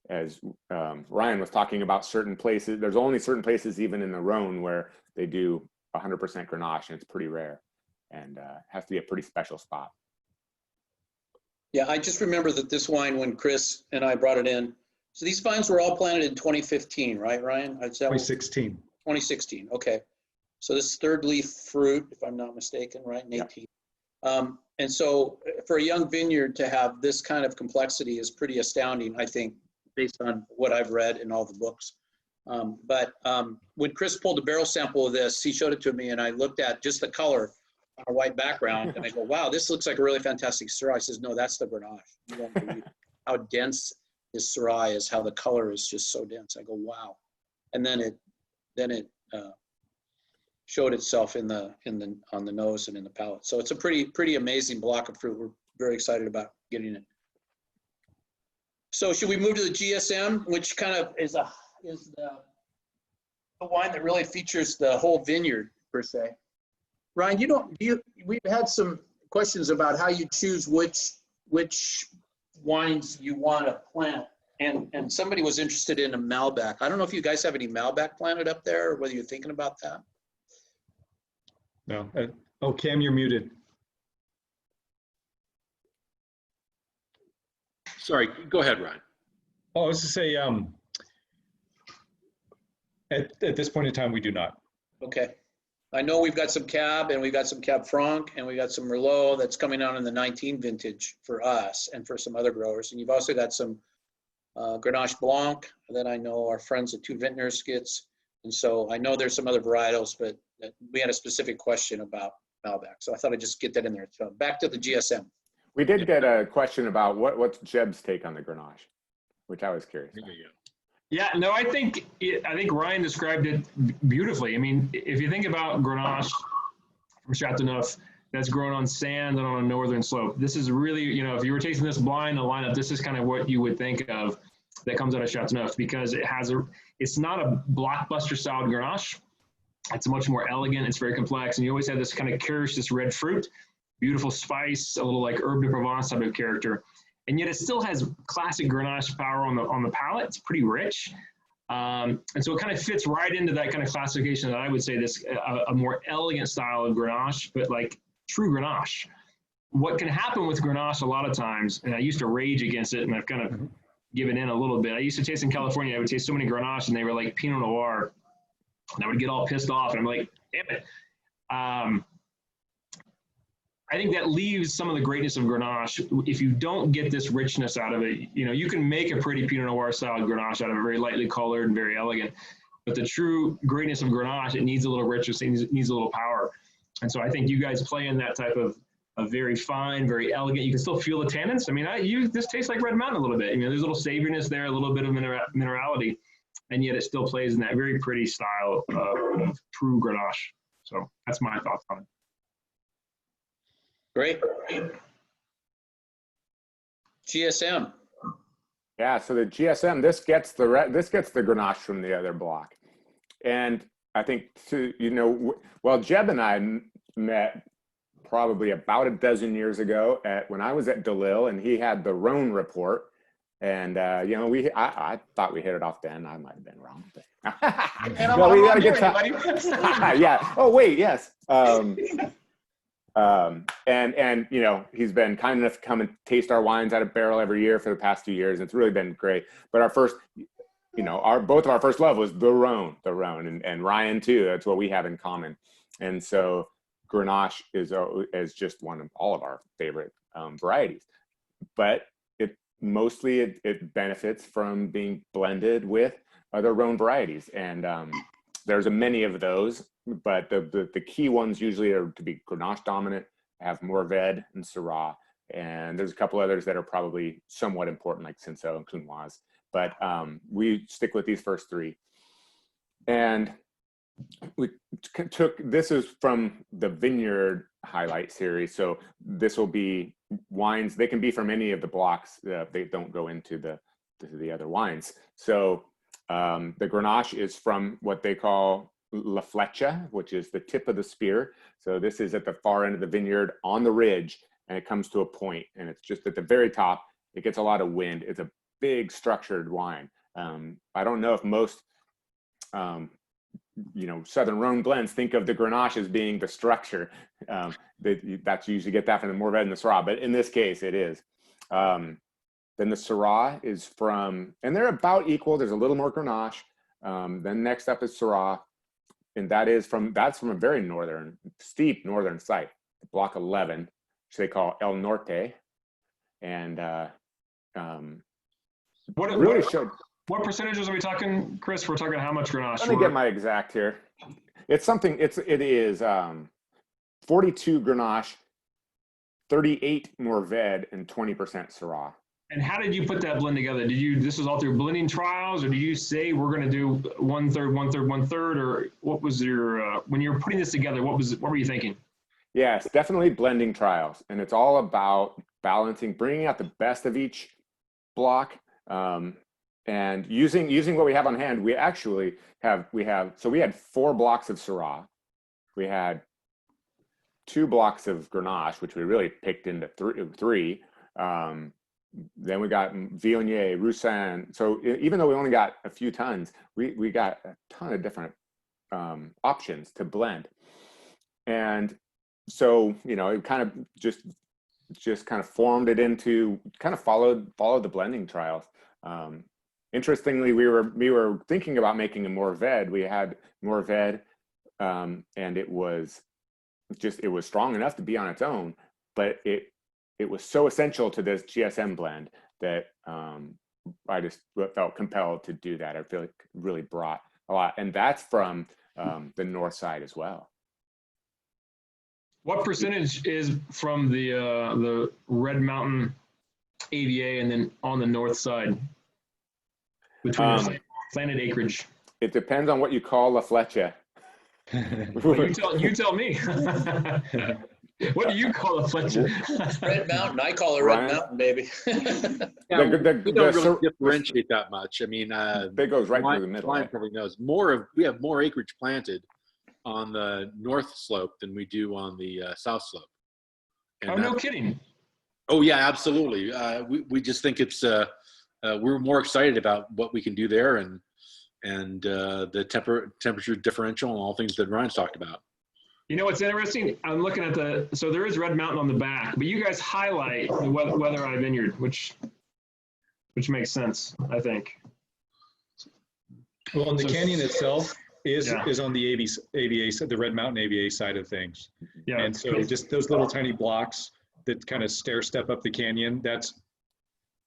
as Ryan was talking about certain places, there's only certain places even in the Rhone where they do 100% Grenache, and it's pretty rare, and has to be a pretty special spot. Yeah, I just remember that this wine, when Chris and I brought it in, so these vines were all planted in 2015, right, Ryan? 2016. 2016, okay. So this third leaf fruit, if I'm not mistaken, right, in 18. And so for a young vineyard to have this kind of complexity is pretty astounding, I think, based on what I've read in all the books. But when Chris pulled a barrel sample of this, he showed it to me, and I looked at just the color on a white background, and I go, wow, this looks like a really fantastic Syrah. He says, no, that's the Grenache. You won't believe how dense this Syrah is, how the color is just so dense. I go, wow. And then it showed itself on the nose and in the palate. So it's a pretty amazing block of fruit. We're very excited about getting it. So should we move to the GSM, which kind of is the wine that really features the whole vineyard per se? Ryan, we've had some questions about how you choose which wines you want to plant, and somebody was interested in a Malbec. I don't know if you guys have any Malbec planted up there, or whether you're thinking about that. No. Oh, Cam, you're muted. Sorry, go ahead, Ryan. Oh, I was to say, at this point in time, we do not. Okay. I know we've got some Cab, and we've got some Cab Franc, and we got some Merlot that's coming out in the 19 vintage for us and for some other growers. And you've also got some Grenache Blanc that I know our friends at Two Vintners gets. And so I know there's some other varietals, but we had a specific question about Malbec. So I thought I'd just get that in there. So back to the GSM. We did get a question about what's Jeb's take on the Grenache, which I was curious about. Yeah, no, I think Ryan described it beautifully. I mean, if you think about Grenache from Chateauneuf, that's grown on sand and on a northern slope. This is really, if you were tasting this blind to lineup, this is kind of what you would think of that comes out of Chateauneuf, because it's not a blockbuster style Grenache. It's much more elegant. It's very complex, and you always have this kind of curious, this red fruit, beautiful spice, a little like herb de Provence type of character. And yet it still has classic Grenache power on the palate. It's pretty rich. And so it kind of fits right into that kind of classification that I would say this, a more elegant style of Grenache, but like true Grenache. What can happen with Grenache a lot of times, and I used to rage against it, and I've kind of given in a little bit. I used to taste in California, I would taste so many Grenache, and they were like Pinot Noir. And I would get all pissed off, and I'm like, damn it. I think that leaves some of the greatness of Grenache. If you don't get this richness out of it, you can make a pretty Pinot Noir style Grenache out of it, very lightly colored and very elegant. But the true greatness of Grenache, it needs a little richness, it needs a little power. And so I think you guys play in that type of very fine, very elegant. You can still feel the tannins. I mean, this tastes like Red Mountain a little bit. There's a little savoriness there, a little bit of minerality, and yet it still plays in that very pretty style of true Grenache. So that's my thoughts on it. Great. GSM. Yeah, so the GSM, this gets the Grenache from the other block. And I think, Jeb and I met probably about a dozen years ago when I was at DeLille, and he had the Rhone report. And, I thought we hit it off then. I might have been wrong. And well, we got to get yeah. Oh, wait, yes. And he's been kind enough to come and taste our wines out of barrel every year for the past 2 years. It's really been great. But our first, both of our first love was the Rhone, and Ryan too. That's what we have in common. And so Grenache is just one of all of our favorite varieties, but it benefits from being blended with other Rhone varieties, and there's many of those, but the key ones usually are to be Grenache dominant, have Mourvèdre and Syrah, and there's a couple others that are probably somewhat important, like Cinsault and Clunoise, but we stick with these first three. And we this is from the Vineyard highlight series, so this will be wines. They can be from any of the blocks. They don't go into the other wines. So the Grenache is from what they call La Flecha, which is the tip of the spear. So this is at the far end of the vineyard on the ridge, and it comes to a point, and it's just at the very top. It gets a lot of wind. It's a big structured wine. I don't know if most Southern Rhone blends think of the Grenache as being the structure. That's usually get that from the Mourvèdre and the Syrah, but in this case it is. Then the Syrah is from, and they're about equal. There's a little more Grenache. Then next up is Syrah, and that's from a very steep northern site, block 11, which they call El Norte, and what percentages are we talking, Chris? We're talking how much Grenache? Let me get my exact here. It is 42 Grenache, 38 Mourvèdre, and 20% Syrah. And how did you put that blend together? This was all through blending trials, or did you say we're going to do 1/3, 1/3, 1/3, or what was your, when you were putting this together, what were you thinking? Yes, definitely blending trials. And it's all about balancing, bringing out the best of each block, and using what we have on hand. We actually we had 4 blocks of Syrah. We had 2 blocks of Grenache, which we really picked into 3. Then we got Viognier, Roussanne. So even though we only got a few tons, we got a ton of different options to blend. And so, it kind of just kind of formed it into, kind of followed the blending trials. Interestingly, we were thinking about making a Mourvèdre. We had Mourvèdre, and it was strong enough to be on its own, but it was so essential to this GSM blend that I just felt compelled to do that. I feel like it really brought a lot, and that's from the north side as well. What percentage is from the Red Mountain AVA, and then on the north side between the planted acreage? It depends on what you call La Flecha. Well, you tell me. What do you call a Fletcher? Red Mountain. I call it Red Mountain, baby. Yeah, we don't really differentiate that much. I mean, it goes right through the middle. Ryan probably knows we have more acreage planted on the north slope than we do on the south slope. And no kidding. Oh yeah, absolutely. We just think it's we're more excited about what we can do there, and the temperature differential and all things that Ryan's talked about. You know what's interesting? I'm looking at so there is Red Mountain on the back, but you guys highlight the WeatherEye vineyard, which makes sense, I think. Well, and the canyon itself is on the AVA, the Red Mountain AVA side of things. Yeah. And so just those little tiny blocks that kind of step up the canyon, that's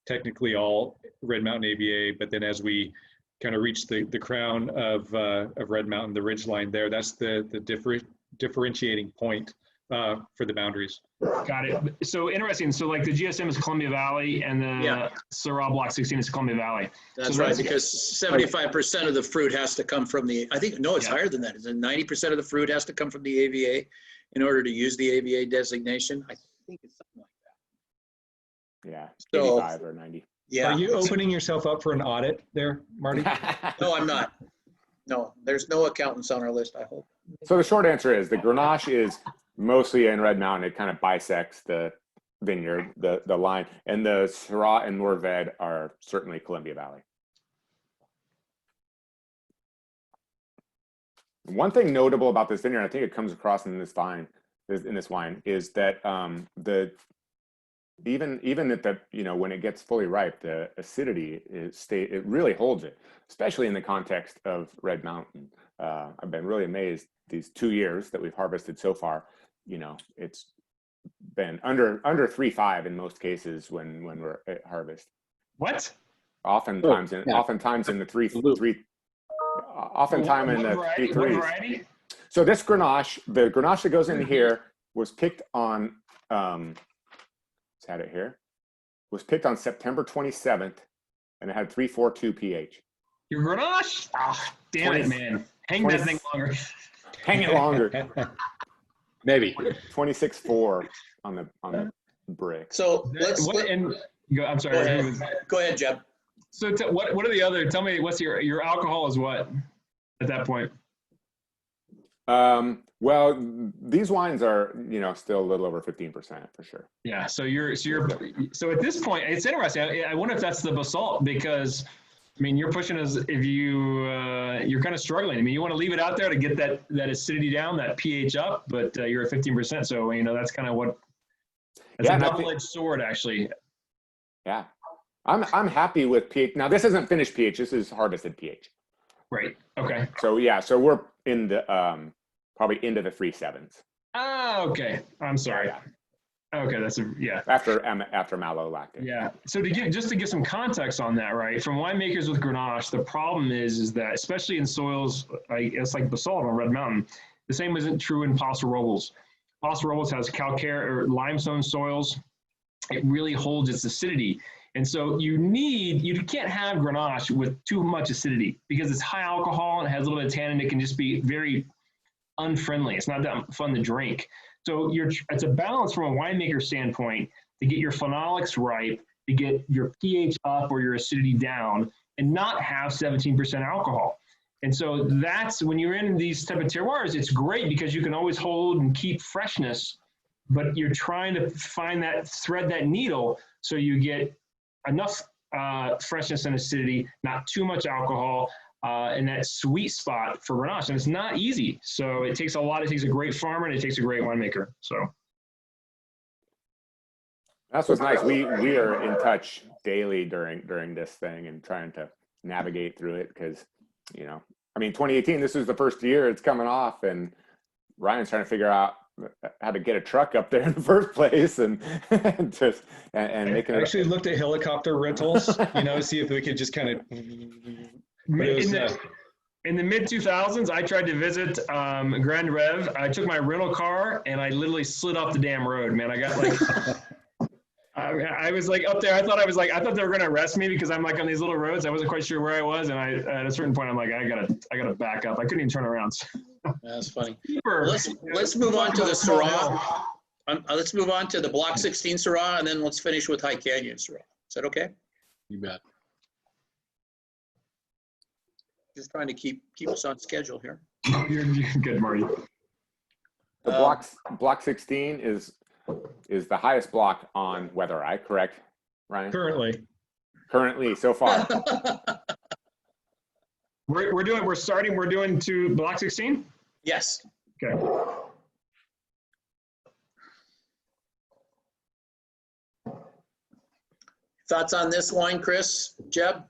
technically all Red Mountain AVA. But then as we kind of reach the crown of Red Mountain, the ridgeline there, that's the differentiating point for the boundaries. Got it. So interesting. So like the GSM is Columbia Valley, and the Syrah Block 16 is Columbia Valley. That's right, because 75% of the fruit has to come from the, it's higher than that. 90% of the fruit has to come from the AVA in order to use the AVA designation. I think it's something like that. Yeah, 85 or 90. Yeah. Are you opening yourself up for an audit there, Marty? No, I'm not. No, there's no accountants on our list, I hope. So the short answer is the Grenache is mostly in Red Mountain. It kind of bisects the vineyard, the line, and the Syrah and Mourvèdre are certainly Columbia Valley. One thing notable about this vineyard, I think it comes across in this wine, is that even at the when it gets fully ripe, the acidity it really holds it, especially in the context of Red Mountain. I've been really amazed these 2 years that we've harvested so far you know, it's been under 3.5 in most cases when we're at harvest. What? Oftentimes yeah. oftentimes in the three, oftentimes in the What 3.3s. variety? So this Grenache, the Grenache that goes in here was picked on, let's have it here, was picked on September 27th, and it had 3.42 pH. Your Grenache? Ah, damn it, man. Hang that thing longer. Hang it longer. Maybe. 26.4 on the brick. So I'm sorry. Go ahead, Jeb. So what are the other? Tell me, what's your alcohol is what at that point? Well, these wines are, you know, still a little over 15% for sure. Yeah. So at this point, it's interesting. I wonder if that's the basalt, because I mean, you're pushing as if you're kind of struggling. I mean, you want to leave it out there to get that acidity down, that pH up, but you're at 15%. So, you know, that's kind of that's a double-edged sword, actually. Yeah. I'm happy with pH. Now, this isn't finished pH. This is harvested pH. Right. Okay. So, yeah. So we're in the, probably into the 3.7s. Oh, okay. I'm sorry. Yeah. Okay, After malolactic. Yeah. So to give some context on that, right? From winemakers with Grenache, the problem is that especially in soils it's like basalt on Red Mountain, the same isn't true in Paso Robles. Paso Robles has calcare or limestone soils. It really holds its acidity, and so you can't have Grenache with too much acidity because it's high alcohol and it has a little bit of tannin. It can just be very unfriendly. It's not that fun to drink. So it's a balance from a winemaker standpoint to get your phenolics right, to get your pH up or your acidity down, and not have 17% alcohol. And so that's when you're in these type of terroirs, it's great because you can always hold and keep freshness, but you're trying to thread that needle so you get enough freshness and acidity, not too much alcohol, and that sweet spot for Grenache. And it's not easy. So it takes a great farmer and it takes a great winemaker. So that's what's nice. We are in touch daily during this thing and trying to navigate through it because, you know, I mean, 2018, this is the first year it's coming off, and Ryan's trying to figure out how to get a truck up there in the first place and making it. Actually looked at helicopter rentals, you know, see if we could just kind of. In the mid 2000s, I tried to visit Grand Rev. I took my rental car and I literally slid off the damn road, man. I got like, I was like up there. I thought they were going to arrest me because I'm like on these little roads. I wasn't quite sure where I was. And at a certain point, I'm like, I gotta back up. I couldn't even turn around. That's funny. Let's move on to the Syrah. Let's move on to the Block 16 Syrah, and then let's finish with High Canyon Syrah. Is that okay? You bet. Just trying to keep us on schedule here. You're good, Marty. The block 16 is the highest block on WeatherEye, correct, Ryan? Currently, so far. We're doing to block 16? Yes. Okay. Thoughts on this wine, Chris? Jeb?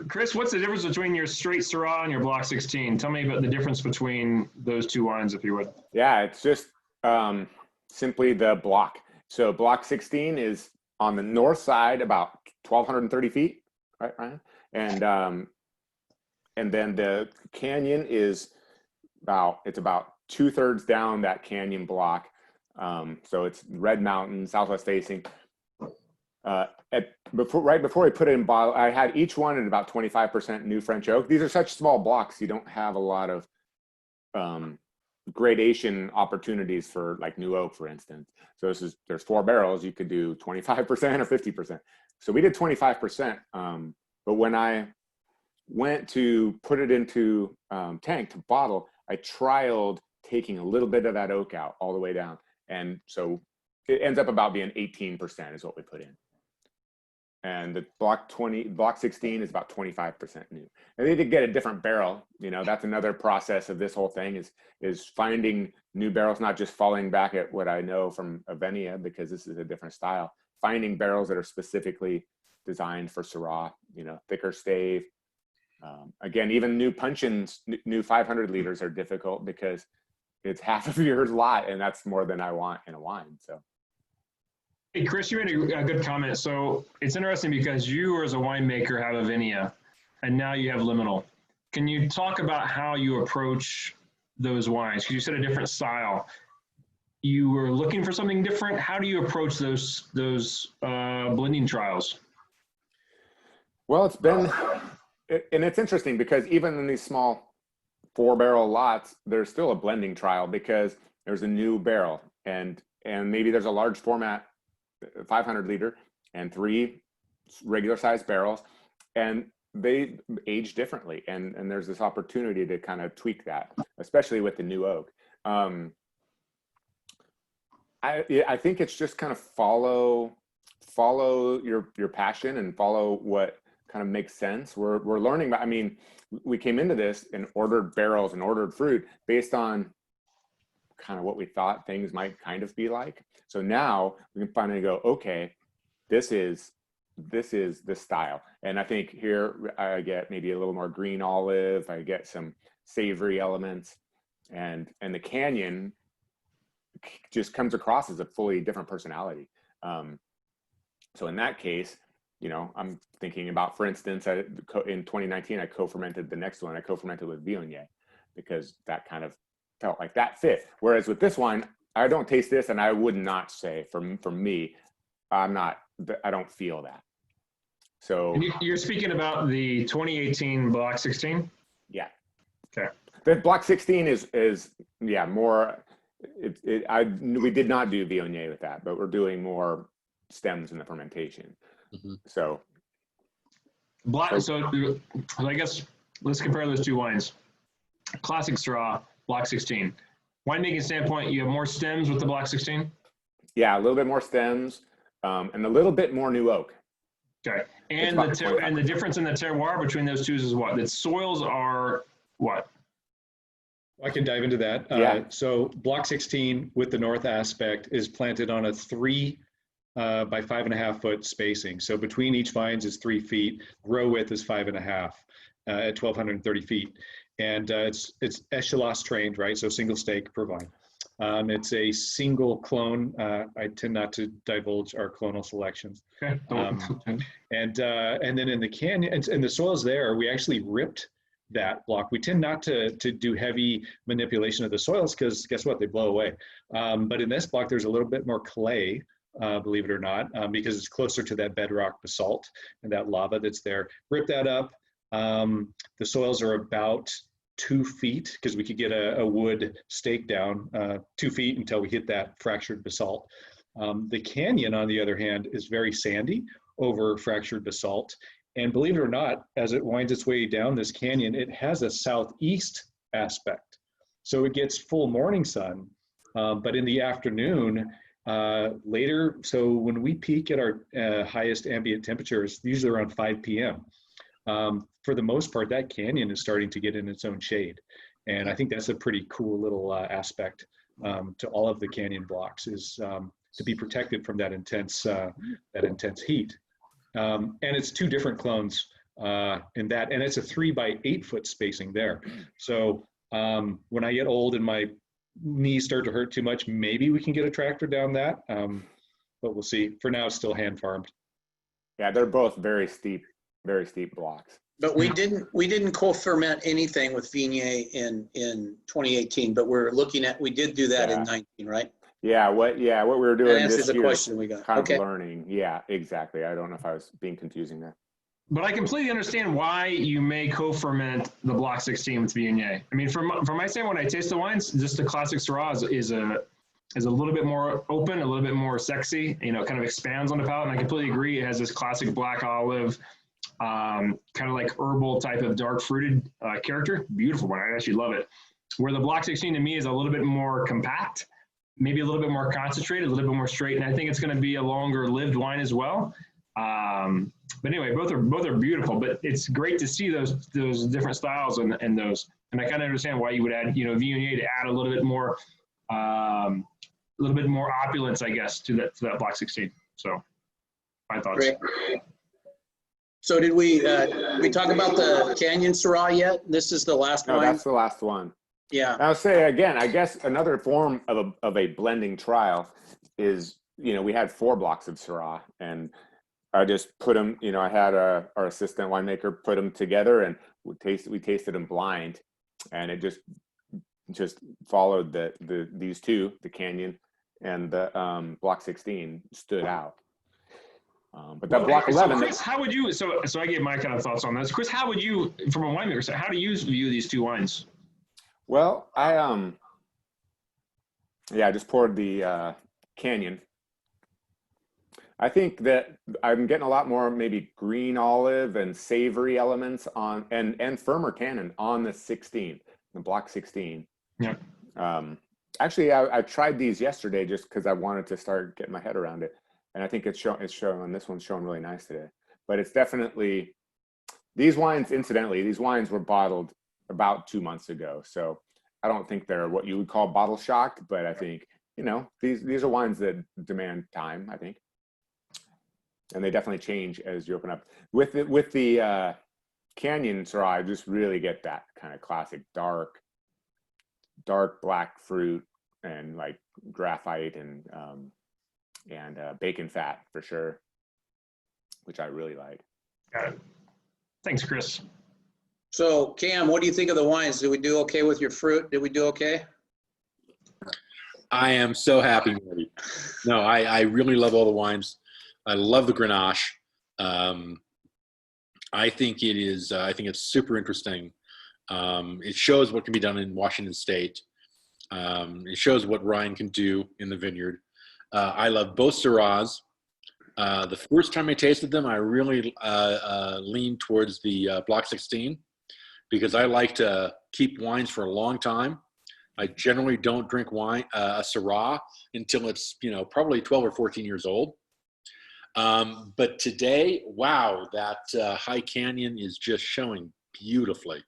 Chris, what's the difference between your straight Syrah and your block 16? Tell me about the difference between those two wines, if you would. Yeah, it's just simply the block. So block 16 is on the north side, about 1,230 feet, right, Ryan? And then the canyon is about 2/3 down that canyon block. So it's Red Mountain, southwest facing. Right before I put it in bottle, I had each one at about 25% new French oak. These are such small blocks, you don't have a lot of gradation opportunities for like new oak, for instance. So there's 4 barrels, you could do 25% or 50%. So we did 25%. But when I went to put it into tank to bottle, I trialed taking a little bit of that oak out all the way down. And so it ends up about being 18% is what we put in. And the block 16 is about 25% new. And they did get a different barrel. You know, that's another process of this whole thing is finding new barrels, not just falling back at what I know from Avenia, because this is a different style. Finding barrels that are specifically designed for Syrah, you know, thicker stave, Again, even new puncheons, new 500 liters are difficult because it's half of your lot, and that's more than I want in a wine. So. Hey, Chris, you made a good comment. So it's interesting because you as a winemaker have a vinea, and now you have Liminal. Can you talk about how you approach those wines? Because you said a different style. You were looking for something different. How do you approach those blending trials? Well, it's been, and it's interesting because even in these small 4-barrel lots, there's still a blending trial because there's a new barrel, and maybe there's a large format 500 liter and 3 regular sized barrels, and they age differently, and there's this opportunity to kind of tweak that, especially with the new oak. I think it's just kind of follow your passion and follow what kind of makes sense. We're learning about, I mean, we came into this and ordered barrels and ordered fruit based on kind of what we thought things might kind of be like. So now we can finally go, okay, this is the style. And I think here I get maybe a little more green olive, I get some savory elements, and the Canyon just comes across as a fully different personality. So in that case, you know, I'm thinking about, for instance, in 2019, I co-fermented the next one. I co-fermented with Viognier because that kind of felt like that fit. Whereas with this wine, I don't taste this, and I would not say for me, I don't feel that. So And you're speaking about the 2018 Block 16? Yeah. Okay. The Block 16 is yeah, more. We did not do Viognier with that, but we're doing more stems in the fermentation. Mm-hmm. So I guess let's compare those two wines. Classic Straw, Block 16. Winemaking standpoint, you have more stems with the Block 16? Yeah, a little bit more stems, and a little bit more new oak. Okay. And the difference in the terroir between those two is what? The soils are what? I can dive into that. Yeah. So Block 16 with the north aspect is planted on a 3 by 5.5 foot spacing. So between each vines is 3 feet. Row width is 5.5 at 1,230 feet. And it's echelon trained, right? So single stake per vine. It's a single clone. I tend not to divulge our clonal selections. Okay. And then in the Canyon, and the soils there, we actually ripped that block. We tend not to do heavy manipulation of the soils because guess what? They blow away. But in this block, there's a little bit more clay, believe it or not, because it's closer to that bedrock basalt and that lava that's there. Rip that up. The soils are about 2 feet because we could get a wood stake down 2 feet until we hit that fractured basalt. The Canyon, on the other hand, is very sandy over fractured basalt. And believe it or not, as it winds its way down this canyon, it has a southeast aspect. So it gets full morning sun, but in the afternoon, later, so when we peak at our highest ambient temperatures, usually around 5 p.m., for the most part, that canyon is starting to get in its own shade. And I think that's a pretty cool little aspect to all of the canyon blocks, is to be protected from that intense heat. And it's 2 different clones in that, and it's a 3 by 8 foot spacing there. So when I get old and my knees start to hurt too much, maybe we can get a tractor down that, but we'll see. For now, it's still hand farmed. Yeah, they're both very steep blocks. But we didn't co-ferment anything with Viognier in 2018, but we did do that in 19, right? Yeah, what we were doing that answers this the year question we got. kind of learning. Yeah, exactly. I don't know if I was being confusing there. But I completely understand why you may co-ferment the Block 16 with Viognier. I mean, from my standpoint, when I taste the wines, just the classic Syrah is a little bit more open, a little bit more sexy. You know, it kind of expands on the palate. And I completely agree. It has this classic black olive, kind of like herbal type of dark fruited character. Beautiful one. I actually love it. Where the Block 16 to me is a little bit more compact, maybe a little bit more concentrated, a little bit more straight, and I think it's going to be a longer lived wine as well. But anyway, both are beautiful. But it's great to see those different styles and those. And I kind of understand why you would add, Viognier to add a little bit more opulence, I guess, to that Block 16. So my thoughts. Great. So did we talk about the Canyon Syrah yet? This is the last No, wine? that's the last one. Yeah. I'll say again, I guess another form of a blending trial is, we had 4 blocks of Syrah, and I just put them, I had our assistant winemaker put them together, and we tasted them blind, and it just followed these two, the Canyon and the block 16 stood out. But that block 11. So Chris, how would you? So I gave my kind of thoughts on this. Chris, how would you, from a winemaker side, how do you view these two wines? Well, I just poured the Canyon. I think that I'm getting a lot more maybe green olive and savory elements on, and firmer tannin on the 16, the block 16. Yeah. Actually, I tried these yesterday just because I wanted to start getting my head around it, and I think it's showing. This one's showing really nice today. But it's definitely these wines. Incidentally, these wines were bottled about 2 months ago, so I don't think they're what you would call bottle shocked. But I think these are wines that demand time, I think. And they definitely change as you open up. With the Canyon Syrah, I just really get that kind of classic dark black fruit and like graphite and bacon fat for sure, which I really like. Got it. Thanks, Chris. So Cam, what do you think of the wines? Did we do okay with your fruit? Did we do okay? I am so happy, Marty. No, I really love all the wines. I love the Grenache. I think it is. I think it's super interesting. It shows what can be done in Washington State. It shows what Ryan can do in the vineyard. I love both Syrahs. The first time I tasted them, I really leaned towards the Block 16 because I like to keep wines for a long time. I generally don't drink wine, a Syrah, until it's probably 12 or 14 years old. But today, wow, that High Canyon is just showing beautifully.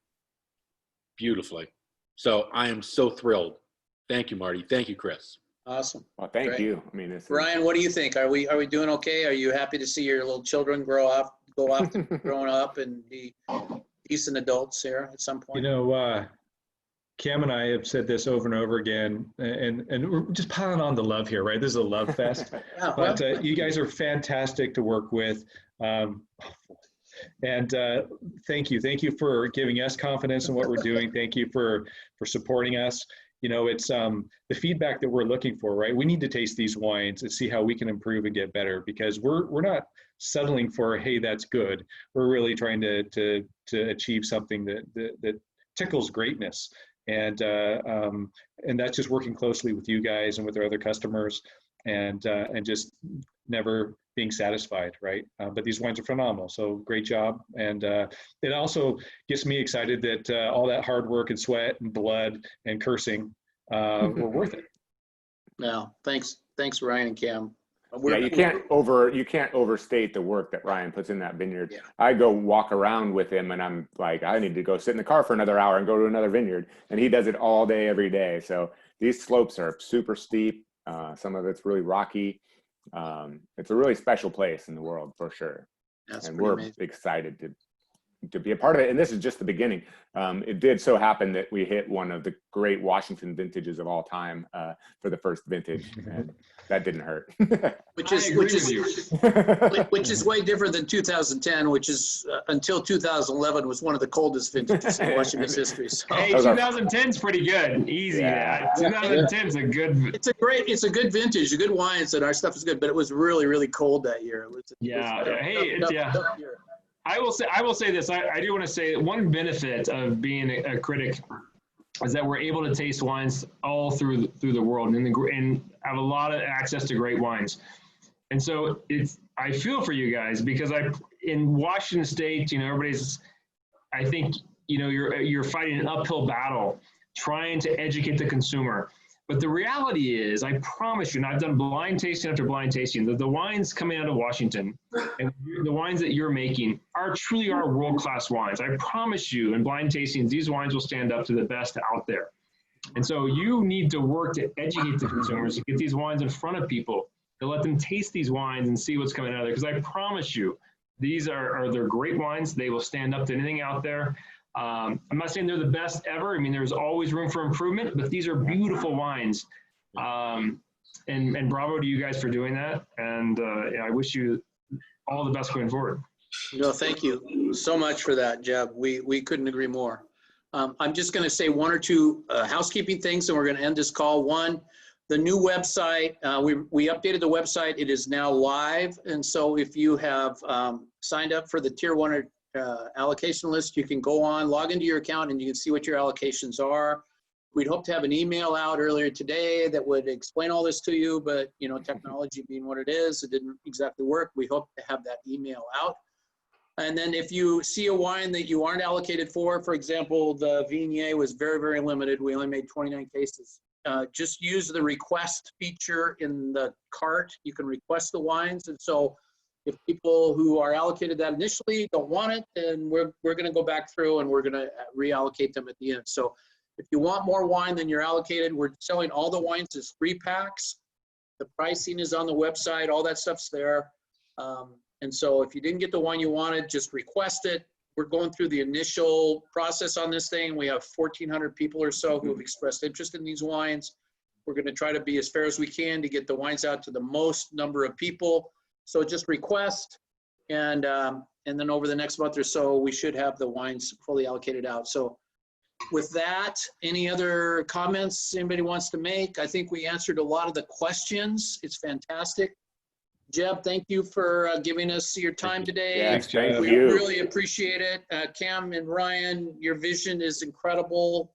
So I am so thrilled. Thank you, Marty. Thank you, Chris. Awesome. Well, thank Great. you. I mean, Ryan, what do you think? Are we doing okay? Are you happy to see your little children go off growing up and be decent adults here at some point? Cam and I have said this over and over again, and we're just piling on the love here, right? This is a love fest. Yeah, But you guys are fantastic to work with. And thank you for giving us confidence in what we're doing. Thank you for supporting us. It's the feedback that we're looking for, right? We need to taste these wines and see how we can improve and get better, because we're not settling for, hey, that's good. We're really trying to achieve something that tickles greatness. And that's just working closely with you guys and with our other customers, and just never being satisfied, right? But these wines are phenomenal, so great job. And it also gets me excited that all that hard work and sweat and blood and cursing were worth it. No, thanks, Ryan and Cam. You can't overstate the work that Ryan puts in that vineyard. Yeah. I go walk around with him and I'm like, I need to go sit in the car for another hour and go to another vineyard. And he does it all day, every day. So these slopes are super steep. Some of it's really rocky. It's a really special place in the world for sure. And we're excited to be a part of it. And this is just the beginning. It did so happen that we hit one of the great Washington vintages of all time for the first vintage, and that didn't hurt. which is way different than 2010, which is until 2011 was one of the coldest vintages in Washington's history. So. Hey, 2010 is pretty good. Easy. Yeah. 2010 is a good. It's a good vintage, a good wines, and our stuff is good. But it was really, really cold that year. I will say this. I do want to say one benefit of being a critic is that we're able to taste wines all through the world and have a lot of access to great wines. And so I feel for you guys, because in Washington State, I think you're fighting an uphill battle trying to educate the consumer. But the reality is, I promise you, and I've done blind tasting after blind tasting, the wines coming out of Washington and the wines that you're making truly are world-class wines. I promise you, in blind tastings, these wines will stand up to the best out there. And so you need to work to educate the consumers, to get these wines in front of people, to let them taste these wines and see what's coming out of there. Because I promise you, These they're great wines. They will stand up to anything out there. I'm not saying they're the best ever. I mean, there's always room for improvement, but these are beautiful wines. And bravo to you guys for doing that. And I wish you all the best going forward. No, thank you so much for that, Jeb. We couldn't agree more. I'm just going to say one or two housekeeping things, and we're going to end this call. One, the new website, we updated the website. It is now live. And so if you have signed up for the Tier 1 allocation list, you can go on, log into your account, and you can see what your allocations are. We'd hope to have an email out earlier today that would explain all this to you, but you know, technology being what it is, it didn't exactly work. We hope to have that email out. And then if you see a wine that you aren't allocated for example, the Viognier was very, very limited. We only made 29 cases. Just use the request feature in the cart. You can request the wines. And so if people who are allocated that initially don't want it, then we're going to go back through and we're going to reallocate them at the end. So if you want more wine than you're allocated, we're selling all the wines as 3-packs. The pricing is on the website. All that stuff's there. And so if you didn't get the wine you wanted, just request it. We're going through the initial process on this thing. We have 1,400 people or so who have expressed interest in these wines. We're going to try to be as fair as we can to get the wines out to the most number of people. So just request, and then over the next month or so, we should have the wines fully allocated out. So with that, any other comments anybody wants to make? I think we answered a lot of the questions. It's fantastic. Jeb, thank you for giving us your time today. Yes, thank We you. really appreciate it. Cam and Ryan, your vision is incredible.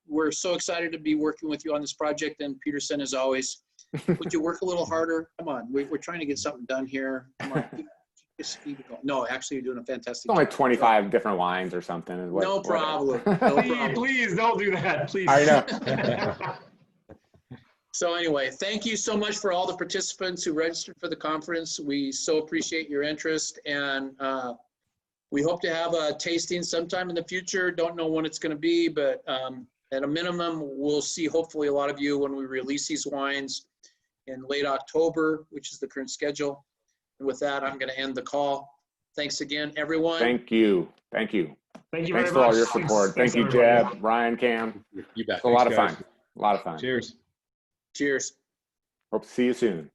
We're so excited to be working with you on this project, and Peterson, as always. Would you work a little harder? Come on, we're trying to get something done here. Come on. Keep it going. No, actually, you're doing a fantastic It's only job. 25 different wines or something. Is what, No problem. No Please, problem. please don't do that. Please. I know. So anyway, thank you so much for all the participants who registered for the conference. We so appreciate your interest, and we hope to have a tasting sometime in the future. Don't know when it's going to be, but at a minimum, we'll see hopefully a lot of you when we release these wines in late October, which is the current schedule. And with that, I'm going to end the call. Thanks again, everyone. Thank you. Thank you. Thank you Thanks very for all much. your support. Thanks, Thank you, everybody. Jeb, Ryan, Cam. You bet. It's a lot of Thanks, fun. A lot of fun. Cheers. Cheers. Hope to see you soon.